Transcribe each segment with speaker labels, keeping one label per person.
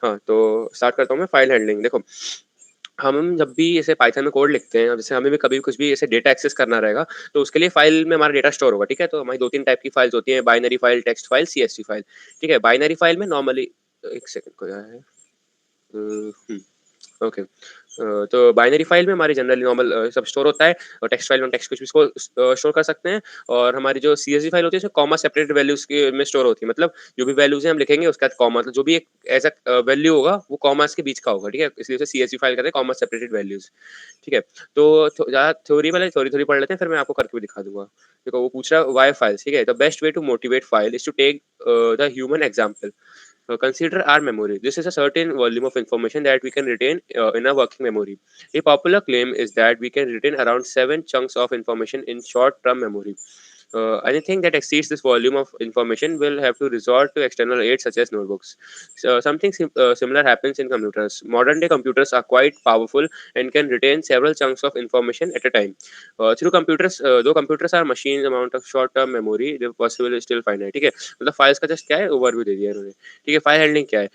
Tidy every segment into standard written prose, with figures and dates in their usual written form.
Speaker 1: हाँ, तो स्टार्ट करता हूँ मैं फाइल हैंडलिंग। देखो, हम जब भी ऐसे पाइथन में कोड लिखते हैं, जैसे हमें भी कभी कुछ भी ऐसे डेटा एक्सेस करना रहेगा, तो उसके लिए फाइल में हमारा डेटा स्टोर होगा, ठीक है? तो हमारी 2-3 टाइप की फाइल्स होती हैं, binary file, text file, CSV file, ठीक है? बाइनरी फाइल में नॉर्मली 1 सेकंड को क्या है? ओके। तो बाइनरी फाइल में हमारी जनरली नॉर्मल सब स्टोर होता है, और टेक्स्ट फाइल में टेक्स्ट कुछ भी इसको स्टोर कर सकते हैं, और हमारी जो सीएसवी फाइल होती है उसमें कॉमा सेपरेटेड वैल्यूज के में स्टोर होती है, मतलब जो भी वैल्यूज हैं हम लिखेंगे उसके बाद कॉमा, मतलब जो भी एक ऐसा वैल्यू होगा वो कॉमास के बीच का होगा, ठीक है? इसलिए उसे सीएसवी फाइल कहते हैं, कॉमा सेपरेटेड वैल्यूज, ठीक है? तो ज़्यादा थ्योरी वाले थ्योरी थ्योरी पढ़ लेते हैं, फिर मैं आपको करके भी दिखा दूंगा। देखो, वो पूछ रहा है वाई फाइल्स, ठीक है? The best way to motivate file is to take the human example. Consider our memory. This is a certain volume of information that we can retain in a working memory. A popular claim is that we can retain around 7 chunks of information in short-term memory. Anything that exceeds this volume of information will have to resort to external aids such as notebooks. So, something similar happens in computers. Modern day computers are quite powerful and can retain several chunks of information at a time. Through computers, though computers are machines, amount of short-term memory, the possible is still finite. ठीक है, मतलब files का just क्या है, overview दे दिया इन्होंने, ठीक है? फाइल हैंडलिंग क्या है?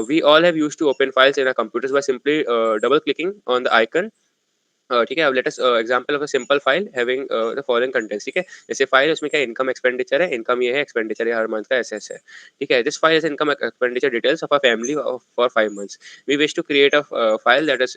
Speaker 1: We all have used to open files in our computers by simply double clicking on the icon, ठीक है? अब let us example of a simple file having the following contents, ठीक है? जैसे फाइल है, उसमें क्या इनकम एक्सपेंडिचर है, इनकम ये है, एक्सपेंडिचर है हर मंथ का ऐसे ऐसे है, ठीक है? This file is income expenditure details of a family for 5 months. We wish to create a file that is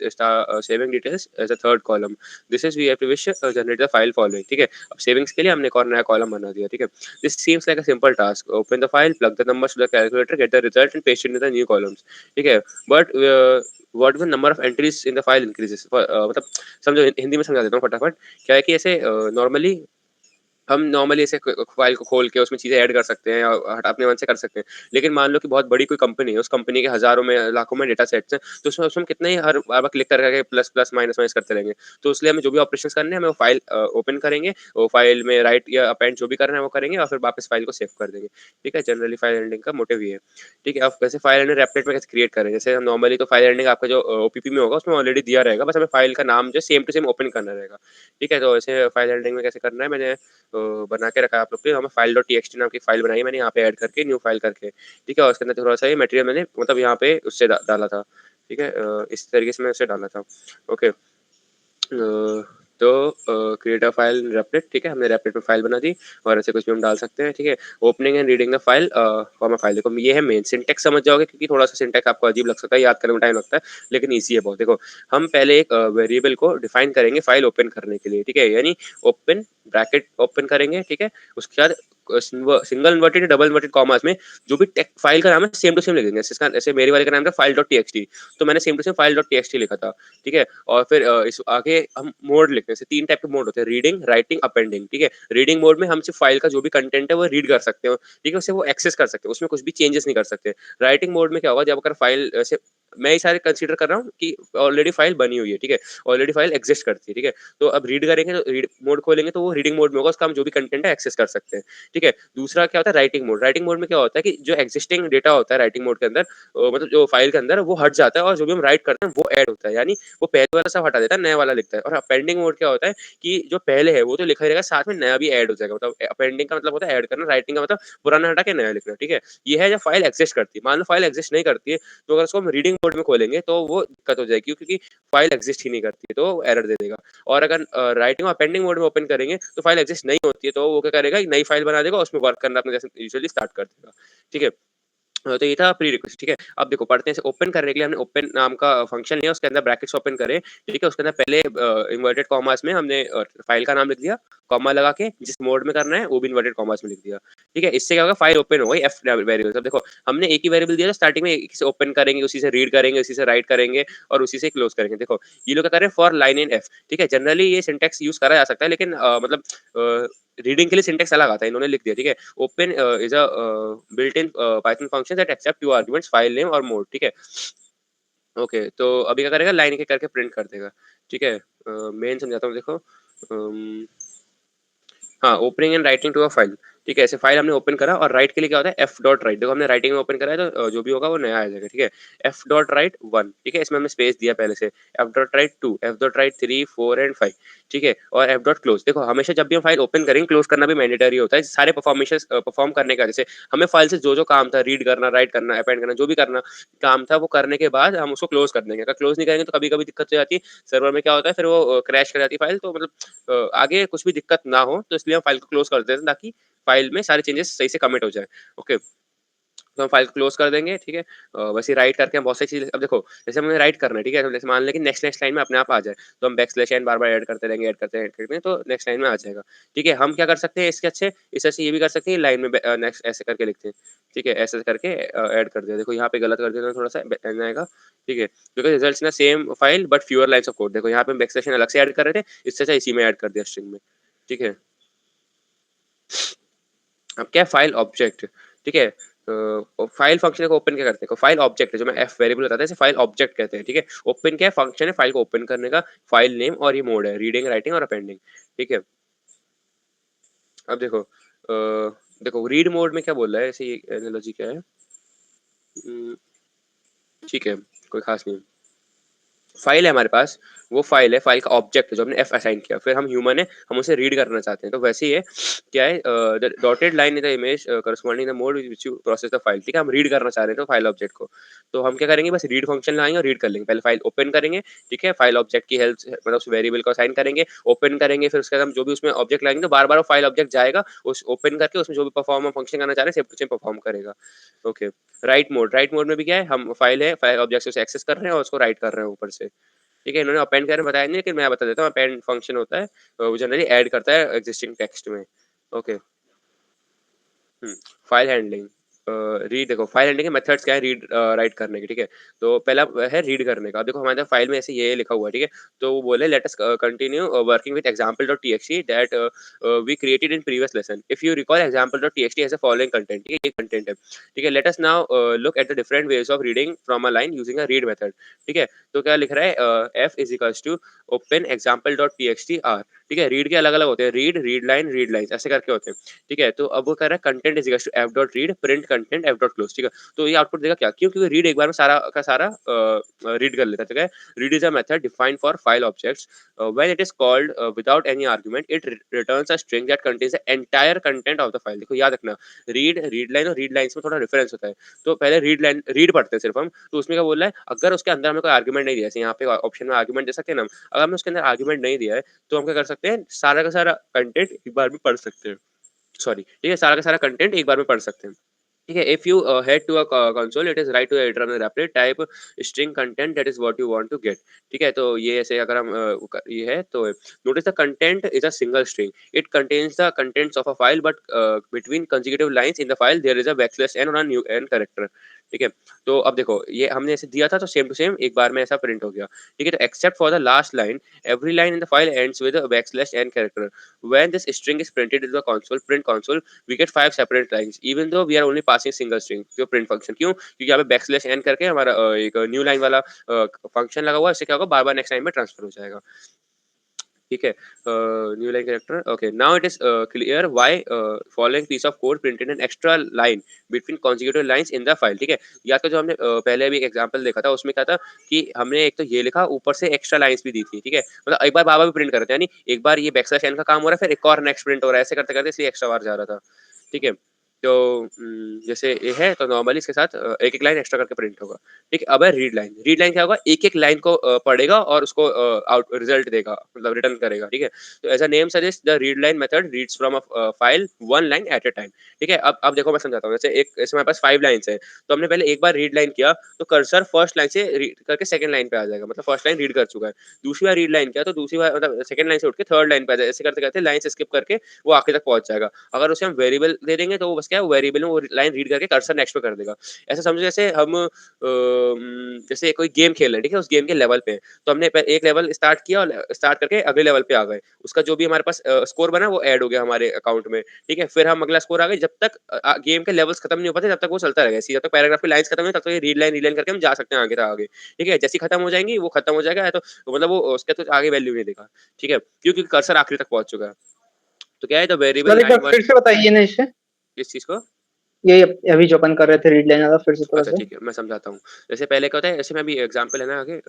Speaker 1: saving details as a third column. This is we have to wish generate the file following, ठीक है? अब savings के लिए हमने एक और नया column बना दिया, ठीक है? This seems like a simple task. Open the file, plug the numbers to the calculator, get the result and paste in the new columns, ठीक है? But what the number of entries in the file increases, मतलब समझो, हिंदी में समझा देता हूँ फटाफट। क्या है कि ऐसे नॉर्मली हम नॉर्मली ऐसे फाइल को खोल के उसमें चीज़ें ऐड कर सकते हैं, अपने मन से कर सकते हैं। लेकिन मान लो कि बहुत बड़ी कोई कंपनी है, उस कंपनी के हज़ारों में, लाखों में डेटा सेट्स हैं, तो उसमें उसमें कितने ही हर बार-बार क्लिक कर के प्लस, प्लस, माइनस, माइनस करते रहेंगे। तो इसलिए हमें जो भी ऑपरेशंस करने हैं, हमें वो फाइल ओपन करेंगे, वो फाइल में राइट या अपेंड जो भी करना है वो करेंगे, और फिर वापस फाइल को सेव कर देंगे। ठीक है? जनरली फाइल हैंडलिंग का मोटिव ये है। ठीक है? अब वैसे फाइल हैंडलिंग एप्लेट में कैसे क्रिएट करें? जैसे हम नॉर्मली तो फाइल हैंडलिंग आपका जो ओपीपी में होगा उसमें ऑलरेडी दिया रहेगा, बस हमें फाइल का नाम जो सेम टू सेम ओपन करना रहेगा। ठीक है? तो वैसे फाइल हैंडलिंग में कैसे करना है, मैंने बना के रखा है आप लोग के लिए। हमें फाइल डॉट टीएक्सटी नाम की फाइल बनाई है मैंने, यहाँ पे ऐड करके न्यू फाइल करके, ठीक है? और उसके अंदर थोड़ा-सा ये मटेरियल मैंने मतलब यहाँ पे उससे डाला था, ठीक है? इस तरीके से मैंने उसे डाला था। ओके। तो क्रिएट अ फाइल इन रेपलेट, ठीक है? हमने रेपलेट में फाइल बना दी, और ऐसे कुछ भी हम डाल सकते हैं, ठीक है? Opening and reading the file form a file. देखो, ये है मेन सिंटैक्स, समझ जाओगे, क्योंकि थोड़ा-सा सिंटैक्स आपको अजीब लग सकता है, याद करने में टाइम लगता है, लेकिन ईज़ी है बहुत। देखो, हम पहले एक वेरिएबल को डिफाइन करेंगे फाइल ओपन करने के लिए, ठीक है? यानी ओपन ब्रैकेट ओपन करेंगे, ठीक है? उसके बाद सिंगल इन्वर्टेड या डबल इन्वर्टेड कॉमास में जो भी टेक फाइल का नाम है सेम टू सेम लिख देंगे। जैसे मेरे वाले का नाम था फाइल डॉट टीएक्सटी, तो मैंने same to same file dot TXT लिखा था, ठीक है? और फिर इस आगे हम मोड लिखते हैं। जैसे 3 टाइप के मोड होते हैं, रीडिंग, राइटिंग, अपेंडिंग, ठीक है? रीडिंग मोड में हम सिर्फ फाइल का जो भी कंटेंट है वो रीड कर सकते हो, ठीक है? उसे वो एक्सेस कर सकते हो, उसमें कुछ भी चेंजेस नहीं कर सकते। राइटिंग मोड में क्या होगा, जब अगर फाइल ऐसे मैं ये सारे कंसीडर कर रहा हूँ कि ऑलरेडी फाइल बनी हुई है, ठीक है? ऑलरेडी फाइल एक्जिस्ट करती है, ठीक है? तो अब रीड करेंगे, तो रीड मोड खोलेंगे तो वो रीडिंग मोड में होगा, उसका हम जो भी कंटेंट है एक्सेस कर सकते हैं, ठीक है? दूसरा क्या होता है, राइटिंग मोड। राइटिंग मोड में क्या होता है कि जो एक्जिस्टिंग डेटा होता है राइटिंग मोड के अंदर, मतलब जो फाइल के अंदर, वो हट जाता है, और जो भी हम राइट करते हैं वो ऐड होता है। यानी वो पहले वाला सब हटा देता है, नया वाला लिखता है। और अपेंडिंग मोड क्या होता है कि जो पहले है वो तो लिखा ही रहेगा, साथ में नया भी ऐड हो जाएगा। मतलब अपेंडिंग का मतलब होता है ऐड करना, राइटिंग का मतलब पुराना हटा के नया लिखना, ठीक है? ये है जब फाइल एक्जिस्ट करती है। मान लो फाइल एक्जिस्ट नहीं करती है, तो अगर उसको हम रीडिंग मोड में खोलेंगे तो वो दिक्कत हो जाएगी, क्योंकि फाइल एक्जिस्ट ही नहीं करती है, तो वो एरर दे देगा। और अगर राइटिंग और अपेंडिंग मोड में ओपन करेंगे तो फाइल एक्जिस्ट नहीं होती है, तो वो क्या करेगा, एक नई फाइल बना देगा, उसमें वर्क करना अपने जैसे यूजुअली स्टार्ट कर देगा, ठीक है? तो ये था प्री रिक्वेस्ट, ठीक है? अब देखो, पढ़ते हैं। इसे ओपन करने के लिए हमने ओपन नाम का फंक्शन लिया, उसके अंदर ब्रैकेट्स ओपन करे, ठीक है? उसके अंदर पहले इन्वर्टेड कॉमास में हमने फाइल का नाम लिख दिया, कॉमा लगा के जिस मोड में करना है वो भी इन्वर्टेड कॉमास में लिख दिया, ठीक है? इससे क्या होगा, फाइल ओपन हो गई एफ वेरिएबल। अब देखो, हमने एक ही वेरिएबल दिया था स्टार्टिंग में, एक से ओपन करेंगे, उसी से रीड करेंगे, उसी से राइट करेंगे, और उसी से क्लोज करेंगे। देखो, ये लोग क्या कर रहे हैं, फॉर लाइन इन एफ, ठीक है? जनरली ये सिंटैक्स यूज़ करा जा सकता है, लेकिन मतलब रीडिंग के लिए सिंटैक्स अलग आता है, इन्होंने लिख दिया, ठीक है? Open is a built in Python function that accept two arguments, file name और mode, ठीक है? ओके, तो अभी क्या करेगा, लाइन एक एक करके प्रिंट कर देगा, ठीक है? मेन समझाता हूँ, देखो। हाँ, opening and writing to a file, ठीक है? ऐसे फाइल हमने ओपन करा और राइट के लिए क्या होता है एफ डॉट राइट। देखो हमने राइटिंग में ओपन करा है तो जो भी होगा वो नया आ जाएगा, ठीक है? एफ डॉट राइट 1 ठीक है? इसमें हमने स्पेस दिया पहले से। F dot right 2 F dot right 3 4 and 5 ठीक है? और एफ डॉट क्लोज़। देखो हमेशा जब भी हम फाइल ओपन करेंगे क्लोज़ करना भी मैंडेटरी होता है। सारे परफॉर्म करने का जैसे हमें फाइल से जो-जो काम था रीड करना, राइट करना, अपेंड करना, जो भी करना काम था वो करने के बाद हम उसको क्लोज़ कर देंगे। अगर क्लोज़ नहीं करेंगे तो कभी-कभी दिक्कत हो जाती है। सर्वर में क्या होता है फिर वो क्रैश कर जाती है फाइल तो मतलब आगे कुछ भी दिक्कत ना हो तो इसलिए हम फाइल को क्लोज़ कर देते हैं ताकि फाइल में सारे चेंजेस सही से कमिट हो जाए। ओके, तो हम फाइल को क्लोज़ कर देंगे, ठीक है? वैसे ही राइट करके हम बहुत सारी चीज़ें अब देखो, जैसे हमें राइट करना है, ठीक है? तो जैसे मान लें कि नेक्स्ट लाइन में अपने आप आ जाए, तो हम बैकस्लैश एन बार-बार ऐड करते रहेंगे, ऐड करते हैं, तो नेक्स्ट लाइन में आ जाएगा, ठीक है? हम क्या कर सकते हैं इसके अच्छे इस ऐसे ये भी कर सकते हैं लाइन में नेक्स्ट ऐसे करके लिखते हैं, ठीक है? ऐसे करके ऐड कर दिया। देखो यहाँ पे गलत कर दिया तो थोड़ा-सा एन आएगा, ठीक है? Because results in a same file but fewer lines of code. देखो यहाँ पे हम बैकस्लैश एन अलग से ऐड कर रहे थे, इससे अच्छा इसी में ऐड कर दिया स्ट्रिंग में, ठीक है? अब क्या है फाइल ऑब्जेक्ट, ठीक है? फाइल फंक्शन को ओपन क्या करते हैं? फाइल ऑब्जेक्ट है जो मैं एफ वेरिएबल बताया था इसे फाइल ऑब्जेक्ट कहते हैं, ठीक है? ओपन क्या है? फंक्शन है फाइल को ओपन करने का, फाइल नेम और ये मोड है रीडिंग, राइटिंग और अपेंडिंग, ठीक है? अब देखो रीड मोड में क्या बोल रहा है ऐसे ये एनालॉजी क्या है? उम, ठीक है, कोई खास नहीं। फाइल है हमारे पास, वो फाइल का ऑब्जेक्ट है जो हमने एफ असाइन किया, फिर हम ह्यूमन है, हम उसे रीड करना चाहते हैं, तो वैसे ही है, क्या है the dotted line in the image corresponding the mode which you process the file, ठीक है? हम रीड करना चाह रहे हैं तो फाइल ऑब्जेक्ट को, तो हम क्या करेंगे बस रीड फंक्शन लाएँगे और रीड कर लेंगे, पहले फाइल ओपन करेंगे, ठीक है? फाइल ऑब्जेक्ट की हेल्प से मतलब उस वेरिएबल को असाइन करेंगे, ओपन करेंगे, फिर उसके बाद हम जो भी उसमें ऑब्जेक्ट लाएँगे तो बार-बार वो फाइल ऑब्जेक्ट जाएगा, उस ओपन करके उसमें जो भी परफॉर्म हम फंक्शन करना चाह रहे हैं, सेम टू सेम परफॉर्म करेगा। ओके, राइट मोड में भी क्या है, हम फाइल ऑब्जेक्ट से उसे एक्सेस कर रहे हैं और उसको राइट कर रहे हैं ऊपर से। ठीक है, इन्होंने अपेंड के बारे में बताया नहीं लेकिन मैं बता देता हूँ अपेंड फंक्शन होता है वो जनरली ऐड करता है एक्जिस्टिंग टेक्स्ट में। ओके। हुँ, फाइल हैंडलिंग रीड देखो फाइल हैंडलिंग के मेथड्स क्या है रीड राइट करने के, ठीक है? तो पहला है रीड करने का। अब देखो हमारे फाइल में ऐसे ये लिखा हुआ है, ठीक है? तो वो बोले let us continue working with example.txt that we created in previous lesson. If you recall example.txt has a following content, ठीक है? ये कंटेंट है, ठीक है? Let us now look at the different ways of reading from a line using a read method, ठीक है? तो क्या लिख रहा है f is equals to open example.txt r, ठीक है? रीड के अलग-अलग होते हैं, रीड लाइन्स ऐसे करके होते हैं। ठीक है? तो अब वो कह रहा है content is equals to f dot read print content f dot close ठीक है? तो ये आउटपुट देगा क्या? क्यों? क्योंकि रीड एक बार में सारा का सारा रीड कर लेता है, ठीक है? Read is a method defined for file objects when it is called without any argument it returns a string that contains the entire content of the file. देखो याद रखना रीड लाइन और रीड लाइन्स में थोड़ा difference होता है। तो पहले रीड पढ़ते हैं सिर्फ हम, तो उसमें क्या बोल रहा है अगर उसके अंदर हमें कोई आर्गुमेंट नहीं दिया, जैसे यहाँ पे ऑप्शन में आर्गुमेंट दे सकते हैं ना हम, अगर हमने उसके अंदर आर्गुमेंट नहीं दिया है, तो हम क्या कर सकते हैं सारा का सारा कंटेंट एक बार में पढ़ सकते हैं। सॉरी ठीक है, सारा का सारा कंटेंट एक बार में पढ़ सकते हैं। ठीक है, if you head to a console it is right to editor में rapid type string content that is what you want to get. ठीक है, तो ये ऐसे अगर हम ये है तो notice the content is a single string, it contains the contents of a file but between consecutive lines in the file there is a backslash n और अ न्यू एन कैरेक्टर। ठीक है, तो अब देखो ये हमने ऐसे दिया था तो सेम टू सेम एक बार में ऐसा प्रिंट हो गया। ठीक है, तो except for the last line every line in the file ends with a backslash n character when this string is printed in the console print console we get 5 separate lines even though we are only passing single string जो print function क्यों? क्योंकि यहाँ पे backslash N करके हमारा एक new line वाला function लगा हुआ है, इससे क्या होगा बार-बार नेक्स्ट लाइन में ट्रांसफर हो जाएगा। ठीक है, new line character okay now it is clear why following piece of code printed an extra line between consecutive lines in the file. ठीक है, याद करो जो हमने पहले भी एक एग्जांपल देखा था उसमें क्या था कि हमने एक तो ये लिखा ऊपर से एक्स्ट्रा लाइन्स भी दी थी। ठीक है, मतलब एक बार बार-बार भी प्रिंट कर रहे थे यानी एक बार ये बैकस्लैश एन का काम हो रहा है फिर एक और नेक्स्ट प्रिंट हो रहा है ऐसे करते-करते इसलिए एक्स्ट्रा बार जा रहा था। ठीक है, तो जैसे ये है तो नॉर्मली इसके साथ एक-एक लाइन एक्स्ट्रा करके प्रिंट होगा। ठीक है, अब है रीड लाइन। रीड लाइन क्या होगा एक-एक लाइन को पढ़ेगा और उसको आउट रिजल्ट देगा मतलब रिटर्न करेगा। ठीक है, तो as a name suggest the read line method reads from a file one line at a time. ठीक है, अब देखो मैं समझाता हूँ। जैसे एक जैसे हमारे पास 5 लाइन्स हैं, तो हमने पहले एक बार रीड लाइन किया तो कर्सर फर्स्ट लाइन से रीड करके सेकंड लाइन पे आ जाएगा मतलब फर्स्ट लाइन रीड कर चुका है। दूसरी बार रीड लाइन किया तो दूसरी बार मतलब सेकंड लाइन से उठ के थर्ड लाइन पे आ जाएगा। ऐसे करते-करते लाइन्स स्किप करके वो आखिर तक पहुँच जाएगा। अगर उसे हम वेरिएबल दे देंगे तो वो बस क्या है वेरिएबल में वो लाइन रीड करके कर्सर नेक्स्ट पे कर देगा। ऐसा समझो जैसे हम जैसे कोई गेम खेल रहे हैं, ठीक है? उस गेम के लेवल पे हैं, तो हमने प एक लेवल स्टार्ट किया और स्टार्ट करके अगले लेवल पे आ गए। उसका जो भी हमारे पास स्कोर बना वो ऐड हो गया हमारे अकाउंट में, ठीक है? फिर हम अगला स्कोर आ गए जब तक गेम के लेवल्स खत्म नहीं हो पाते तब तक वो चलता रहेगा ऐसे ही, जब तक पैराग्राफ की लाइन्स खत्म नहीं होती तब तक ये रीड लाइन करके हम जा सकते हैं आगे तक आगे, ठीक है? जैसे ही खत्म हो जाएँगी वो खत्म हो जाएगा या तो मतलब वो उसके तो आगे वैल्यू नहीं देगा, ठीक है? क्यों? क्योंकि कर्सर आखिरी तक पहुँच चुका है। तो क्या है द वेरिएबल
Speaker 2: सर एक बार
Speaker 1: लाइन वन।
Speaker 2: फिर से बताइए ना इसे।
Speaker 1: किस चीज को?
Speaker 2: ये अभी जो अपन कर रहे थे रीड लाइन वाला, फिर से थोड़ा
Speaker 1: अच्छा
Speaker 2: सा।
Speaker 1: ठीक है, मैं समझाता हूँ। जैसे पहले क्या होता है, जैसे मैं अभी एग्जांपल है ना आगे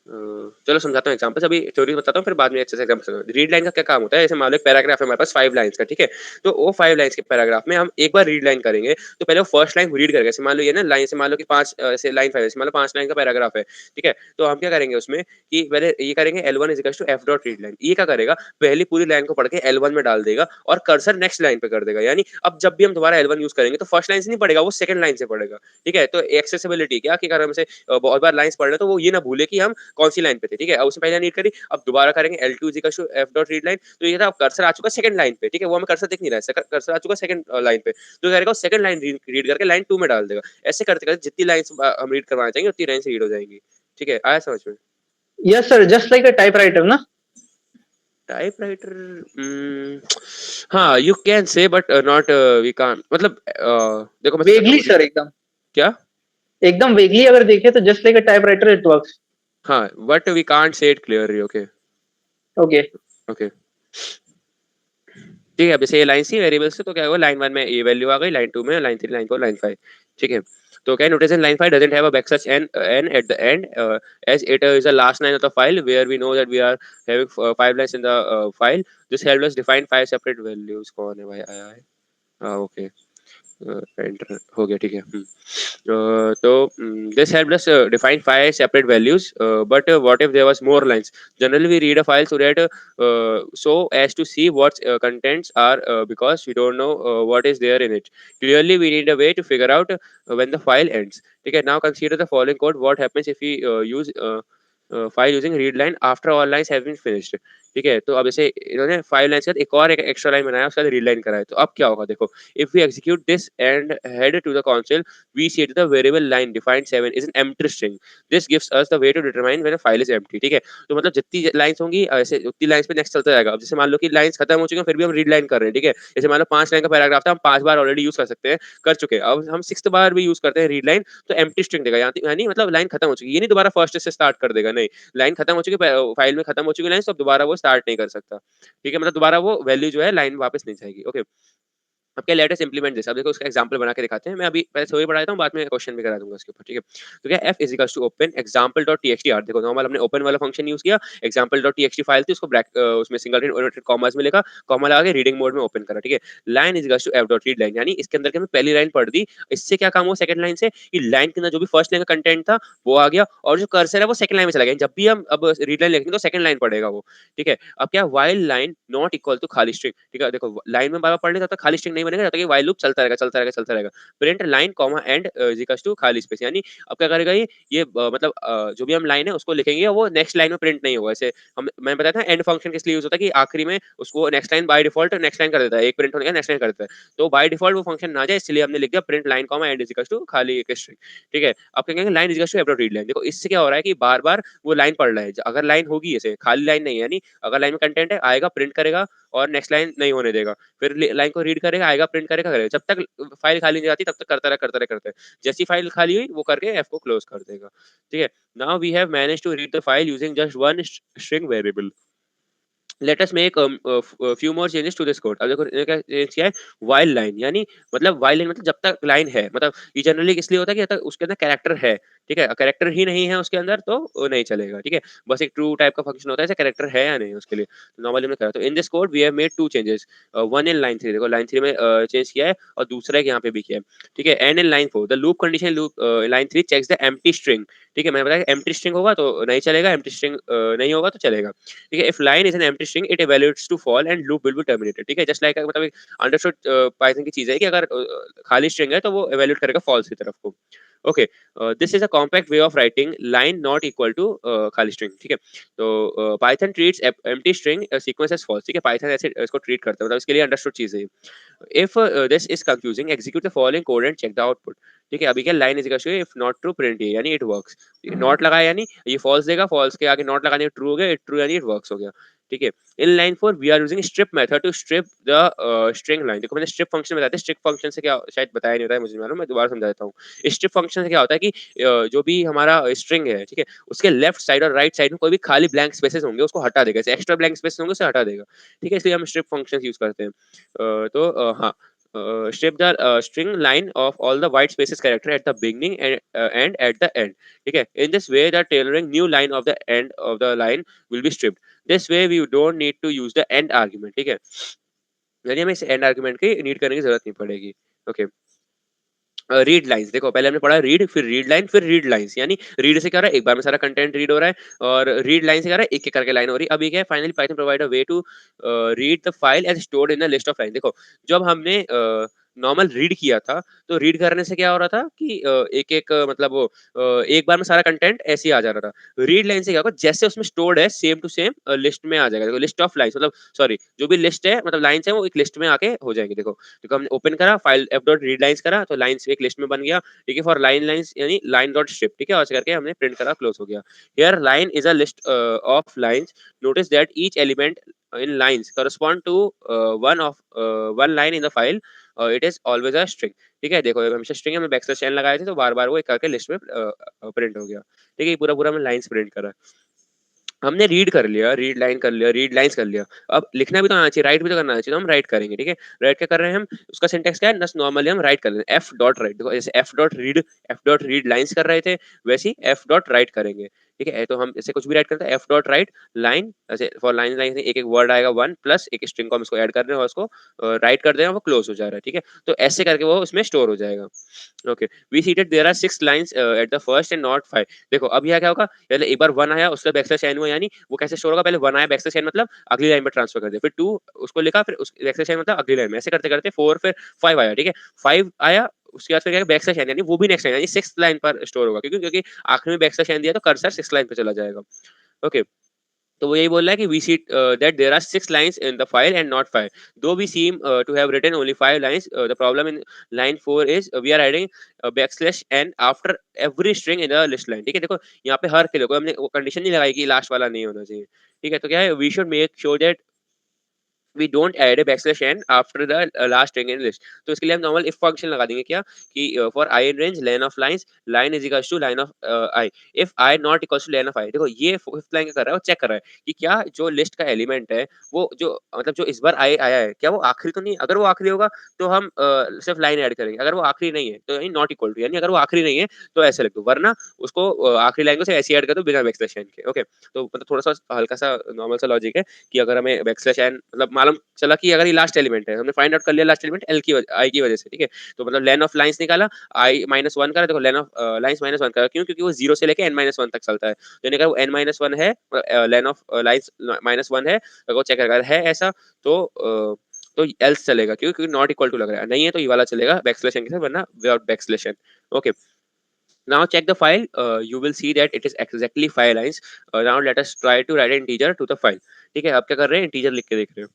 Speaker 1: चलो समझाता हूँ एग्जांपल। अभी थ्योरी बताता हूँ, फिर बाद में अच्छे से एग्जांपल। रीड लाइन का क्या काम होता है, जैसे मान लो एक पैराग्राफ है हमारे पास 5 लाइंस का, ठीक है? तो वो 5 लाइंस के पैराग्राफ में हम एक बार रीड लाइन करेंगे, तो पहले वो फर्स्ट लाइन रीड करेंगे। जैसे मान लो ये ना लाइन से मान लो कि 5 ऐसे लाइन 5 ऐसे मान लो 5 लाइन का पैराग्राफ है, ठीक है? तो हम क्या करेंगे उसमें कि पहले ये करेंगे L1 equals to f dot read line. ये क्या करेगा, पहली पूरी लाइन को पढ़ के L1 में डाल देगा और कर्सर नेक्स्ट लाइन पे कर देगा। यानी अब जब भी हम दोबारा L1 यूज करेंगे तो फर्स्ट लाइन से नहीं पढ़ेगा, वो सेकंड लाइन से पढ़ेगा, ठीक है? तो एक्सेसिबिलिटी क्या कि अगर हमसे बहुत बार लाइंस पढ़ रहे तो वो ये ना भूले कि हम कौन सी लाइन पे थे, ठीक है? अब उसने पहले रीड करी, अब दोबारा करेंगे L2 equals to f dot read line. तो ये था, अब कर्सर आ चुका सेकंड लाइन पे, ठीक है? वो हमें कर्सर दिख नहीं रहा है, कर्सर आ चुका सेकंड लाइन पे। तो क्या करेगा, सेकंड लाइन रीड करके लाइन 2 में डाल देगा। ऐसे करते करते जितनी लाइंस हम रीड करवाना चाहेंगे उतनी लाइन से रीड हो जाएंगी, ठीक है? आया समझ में?
Speaker 2: Yes sir, just like a typewriter ना।
Speaker 1: टाइपराइटर, हाँ you can say, but not we can't, मतलब देखो मैं समझाता
Speaker 2: वेगली
Speaker 1: हूँ।
Speaker 2: सर, एकदम
Speaker 1: क्या?
Speaker 2: एकदम वेगली अगर देखे तो just like a typewriter it works.
Speaker 1: हाँ, but we can't say it clearly. Okay.
Speaker 2: Okay.
Speaker 1: Okay, ठीक है। अब जैसे ये लाइन सी वेरिएबल्स है, तो क्या होगा, लाइन 1 में ये वैल्यू आ गई, लाइन 2 में, लाइन 3, लाइन 4, लाइन 5, ठीक है? तो क्या notation, line 5 doesn't have a backslash n at the end, as it is the last line of the file where we know that we are having 5 lines in the file. This helps us define 5 separate values। कौन है भाई आया है? हाँ okay, enter हो गया, ठीक है। तो this helped us define 5 separate values, but what if there was more lines? Generally we read a file so that so as to see what contents are, because we don't know what is there in it. Clearly we need a way to figure out when the file ends, ठीक है? Now consider the following code. What happens if we use file using read line after all lines have been finished, ठीक है? तो अब जैसे इन्होंने 5 line के साथ एक और एक एक्स्ट्रा लाइन बनाया, उसके बाद रीड लाइन कराया, तो अब क्या होगा देखो। If we execute this and head to the console, we see that the variable line defined 7 is an empty string. This gives us the way to determine when a file is empty, ठीक है? तो मतलब जितनी lines होंगी ऐसे उतनी lines पे next चलता जाएगा। अब जैसे मान लो कि लाइंस खत्म हो चुकी हैं, फिर भी हम रीड लाइन कर रहे हैं, ठीक है? जैसे मान लो 5 लाइन का पैराग्राफ था, हम 5 बार ऑलरेडी यूज कर सकते हैं, कर चुके हैं। अब हम 6th बार भी यूज करते हैं रीड लाइन, तो एम्प्टी स्ट्रिंग देगा, यानी मतलब लाइन खत्म हो चुकी है। ये नहीं दोबारा फर्स्ट से स्टार्ट कर देगा, नहीं। लाइन खत्म हो चुकी है, फाइल में खत्म हो चुकी है लाइन, तो अब दोबारा वो स्टार्ट नहीं कर सकता, ठीक है? मतलब दोबारा वो वैल्यू जो है लाइन वापस नहीं जाएगी। ओके, अब क्या, लेट अस इम्प्लीमेंट दिस। अब देखो उसका एग्जांपल बना के दिखाते हैं। मैं अभी पहले थ्योरी पढ़ा देता हूँ, बाद में क्वेश्चन भी करा दूंगा उसके ऊपर, ठीक है? तो क्या f is equals to open example.txt। देखो नॉर्मल हमने ओपन वाला फंक्शन यूज किया, example.txt फाइल थी, उसको उसमें सिंगल इनवर्टेड कॉमास में लिखा, कॉमा लगा के रीडिंग मोड में ओपन करा, ठीक है? Line is equals to f dot read line, यानी इसके अंदर के हमने पहली लाइन पढ़ दी। इससे क्या काम हुआ सेकंड लाइन से, कि लाइन के अंदर जो भी फर्स्ट लाइन का कंटेंट था वो आ गया, और जो कर्सर है वो सेकंड लाइन में चला गया। जब भी हम अब रीड लाइन लिखेंगे तो सेकंड लाइन पढ़ेगा वो, ठीक है? अब क्या, while line not equal to खाली स्ट्रिंग, ठीक है? देखो लाइन में बार-बार पढ़ने तब तक खाली स्ट्रिंग नहीं बनेगा, जब तक ये व्हाइल लूप चलता रहेगा, चलता रहेगा, चलता रहेगा। Print line comma end is equals to खाली स्पेस, यानी अब क्या करेगा ये मतलब जो भी हम लाइन है उसको लिखेंगे वो नेक्स्ट लाइन में प्रिंट नहीं होगा। ऐसे हम मैंने बताया था एंड फंक्शन किस लिए यूज होता है, कि आखिरी में उसको next line by default next line कर देता है, एक प्रिंट होने का नेक्स्ट लाइन कर देता है। तो बाय डिफॉल्ट वो फंक्शन ना जाए, इसलिए हमने लिख दिया print line comma end is equals to खाली एक स्ट्रिंग, ठीक है? अब क्या कहेंगे, line is equals to f read line. देखो इससे क्या हो रहा है कि बार-बार वो लाइन पढ़ रहा है। अगर लाइन होगी ऐसे खाली लाइन नहीं है, यानी अगर लाइन में कंटेंट है आएगा प्रिंट करेगा और नेक्स्ट लाइन नहीं होने देगा, फिर लाइन को रीड करेगा, आएगा प्रिंट करेगा, करेगा, जब तक फाइल खाली नहीं जाती तब तक करता रहे, करता रहे, करता रहे। जैसी फाइल खाली हुई वो करके एफ को क्लोज कर देगा, ठीक है? Now we have manage to read the file using just one string variable. Let us make few more changes to this code. अब देखो इन्होंने क्या चेंज किया है, व्हाइल लाइन, यानी मतलब व्हाइल लाइन मतलब जब तक लाइन है, मतलब ये जनरली इसलिए होता है कि जब तक उसके अंदर कैरेक्टर है, ठीक है? कैरेक्टर ही नहीं है उसके अंदर तो वो नहीं चलेगा, ठीक है? बस एक ट्रू टाइप का फंक्शन होता है, ऐसे कैरेक्टर है या नहीं उसके लिए। तो नॉर्मली हमने करा, तो in this code we have made two changes, one in line 3, देखो लाइन 3 में चेंज किया है, और दूसरा एक यहाँ पे भी किया है, ठीक है? And in line 4 the loop condition loop line 3 checks the empty string, ठीक है? मैंने बताया एम्प्टी स्ट्रिंग होगा तो नहीं चलेगा, एम्प्टी स्ट्रिंग नहीं होगा तो चलेगा, ठीक है? If line is an empty string it evaluates to fall and loop will be terminated, ठीक है? जस्ट लाइक मतलब एक अंडरस्टूड पाइथन की चीज है कि अगर खाली स्ट्रिंग है तो वो इवैल्यूएट करेगा फॉल्स की तरफ को। Okay, this is a compact way of writing line not equal to खाली स्ट्रिंग, ठीक है? तो Python treats empty string sequence as false, ठीक है? पाइथन ऐसे इसको ट्रीट करता है, मतलब इसके लिए अंडरस्टूड चीज है ये। If this is confusing execute the following code and check the output, ठीक है? अभी क्या, line is equal to if not true print ये, यानी इट वर्क्स। नॉट लगाया यानी ये फॉल्स देगा, फॉल्स के आगे नॉट लगाने ट्रू हो गया, ट्रू यानी इट वर्क्स हो गया, ठीक है। In line 4 we are using strip method to strip the string line. देखो मैंने स्ट्रिप फंक्शन बताया था, स्ट्रिप फंक्शन से क्या शायद बताया नहीं होता है, मुझे नहीं मालूम, मैं दोबारा समझा देता हूँ। स्ट्रिप फंक्शन से क्या होता है कि जो भी हमारा स्ट्रिंग है, ठीक है, उसके लेफ्ट साइड और राइट साइड में कोई भी खाली ब्लैंक स्पेसेस होंगे उसको हटा देगा, जैसे एक्स्ट्रा ब्लैंक स्पेसेस होंगे उसे हटा देगा, ठीक है, इसलिए हम स्ट्रिप फंक्शन यूज करते हैं। हाँ, strip the string line of all the white spaces character at the beginning and at the end, ठीक है। In this way the tailoring new line of the end of the line will be stripped. This way we don't need to use the end argument, ठीक है, यानी हमें इस and argument की need करने की जरूरत नहीं पड़ेगी। ओके। रीड लाइंस, देखो पहले हमने पढ़ा रीड, फिर रीड लाइन, फिर रीड लाइंस, यानी रीड से क्या हो रहा है, एक बार में सारा कंटेंट रीड हो रहा है, और रीड लाइन से क्या हो रहा है, एक एक करके लाइन हो रही है। अब ये क्या है, finally Python provide a way to read the file as stored in the list of line. देखो जब हमने नॉर्मल रीड किया था, तो रीड करने से क्या हो रहा था कि एक एक मतलब वो एक बार में सारा कंटेंट ऐसे ही आ जा रहा था। रीड लाइन से क्या होगा, जैसे उसमें स्टोर्ड है सेम टू सेम लिस्ट में आ जाएगा। देखो लिस्ट ऑफ लाइन्स मतलब सॉरी, जो भी लिस्ट है मतलब लाइन्स है वो एक लिस्ट में आके हो जाएंगे। देखो हमने ओपन करा file F dot read lines करा, तो लाइन्स एक लिस्ट में बन गया, ठीक है, फॉर लाइन लाइन्स यानी लाइन डॉट स्ट्रिप, ठीक है, और ऐसे करके हमने प्रिंट करा, क्लोज हो गया। Here line is a list of lines, notice that each element in lines correspond to one line in the file, it is always a string, ठीक है। देखो हमेशा स्ट्रिंग है, हमने बैकस्लैश एन लगाए थे तो बार बार वो एक करके लिस्ट में प्रिंट हो गया, ठीक है। ये पूरा पूरा हमने लाइन्स प्रिंट करा। हमने रीड कर लिया, रीड लाइन कर लिया, रीड लाइन्स कर लिया। अब लिखना भी तो आना चाहिए, राइट भी तो करना आना चाहिए, तो हम राइट करेंगे, ठीक है। राइट क्या कर रहे हैं हम, उसका सिंटैक्स क्या है, बस नॉर्मली हम राइट कर रहे हैं, एफ डॉट राइट। देखो जैसे एफ डॉट रीड लाइन्स कर रहे थे, वैसे ही एफ डॉट राइट करेंगे, ठीक है। तो हम जैसे कुछ भी राइट करते हैं, एफ डॉट राइट लाइन, ऐसे फॉर लाइन लाइन एक एक वर्ड आएगा वन प्लस एक स्ट्रिंग को हम इसको ऐड कर रहे हैं और उसको राइट कर दे रहे हैं, वो क्लोज हो जा रहा है, ठीक है। तो ऐसे करके वो उसमें स्टोर हो जाएगा। Okay, we see that there are 6 lines at the first and not 5। देखो अब यहाँ क्या होगा, पहले एक बार 1 आया, उसका बैकस्लैश एन हुआ, यानी वो कैसे स्टोर होगा, पहले 1 आया बैकस्लैश एन मतलब अगली लाइन में ट्रांसफर कर दिया, फिर 2 उसको लिखा, फिर उस बैकस्लैश एन मतलब अगली लाइन में, ऐसे करते-करते 4 फिर 5 आया, ठीक है। 5 आया, उसके बाद फिर क्या है बैकस्लैश एन, यानी वो भी नेक्स्ट लाइन यानी 6th लाइन पर स्टोर होगा, क्योंकि क्योंकि आखिर में बैकस्लैश एन दिया तो कर्सर 6th लाइन पे चला जाएगा। ओके, तो वो यही बोल रहा है कि we see that there are 6 lines in the file and not 5, though we seem to have written only 5 lines. The problem in line 4 is we are adding backslash n after every string in the list line, ठीक है। देखो यहाँ पे हर के लिए कोई हमने वो कंडीशन नहीं लगाई कि लास्ट वाला नहीं होना चाहिए, ठीक है। तो क्या है, we should make sure that we don't add a backslash n after the last string in list। तो इसके लिए हम नॉर्मल if फंक्शन लगा देंगे, क्या कि for I in range len of lines line is equals to line of I if I not equals to len of I। देखो ये फिफ्थ लाइन क्या कर रहा है, वो चेक कर रहा है कि क्या जो लिस्ट का एलिमेंट है वो जो मतलब जो इस बार I आया है क्या वो आखिरी तो नहीं, अगर वो आखिरी होगा तो हम सिर्फ लाइन ऐड करेंगे, अगर वो आखिरी नहीं है तो यानी नॉट इक्वल टू, यानी अगर वो आखिरी नहीं है तो ऐसे लिख दो, वरना उसको आखिरी लाइन को सिर्फ ऐसे ऐड कर दो बिना बैकस्लैश n के। ओके, तो मतलब थोड़ा सा हल्का सा नॉर्मल सा लॉजिक है कि अगर हमें बैकस्लैश एन मतलब मालूम चला कि अगर ये लास्ट एलिमेंट है, हमने फाइंड आउट कर लिया लास्ट एलिमेंट एल की आई की वजह से, ठीक है। तो मतलब लेन ऑफ लाइंस निकाला, आई माइनस वन करा, देखो lane of lines minus one करा, क्यों, क्योंकि वो जीरो से लेके एन माइनस वन तक चलता है, तो यानी अगर वो एन माइनस वन है, lane of lines minus one है, अगर वो चेक अगर है ऐसा तो एल्स चलेगा, क्यों, क्योंकि नॉट इक्वल टू लग रहा है, नहीं है तो ये वाला चलेगा बैकस्लैश एन के साथ, वरना without backslash n. Okay, now check the file, you will see that it is exactly 5 lines। now let us try to write an integer to the file, ठीक है। अब क्या कर रहे हैं, इंटीजर लिख के देख रहे हैं।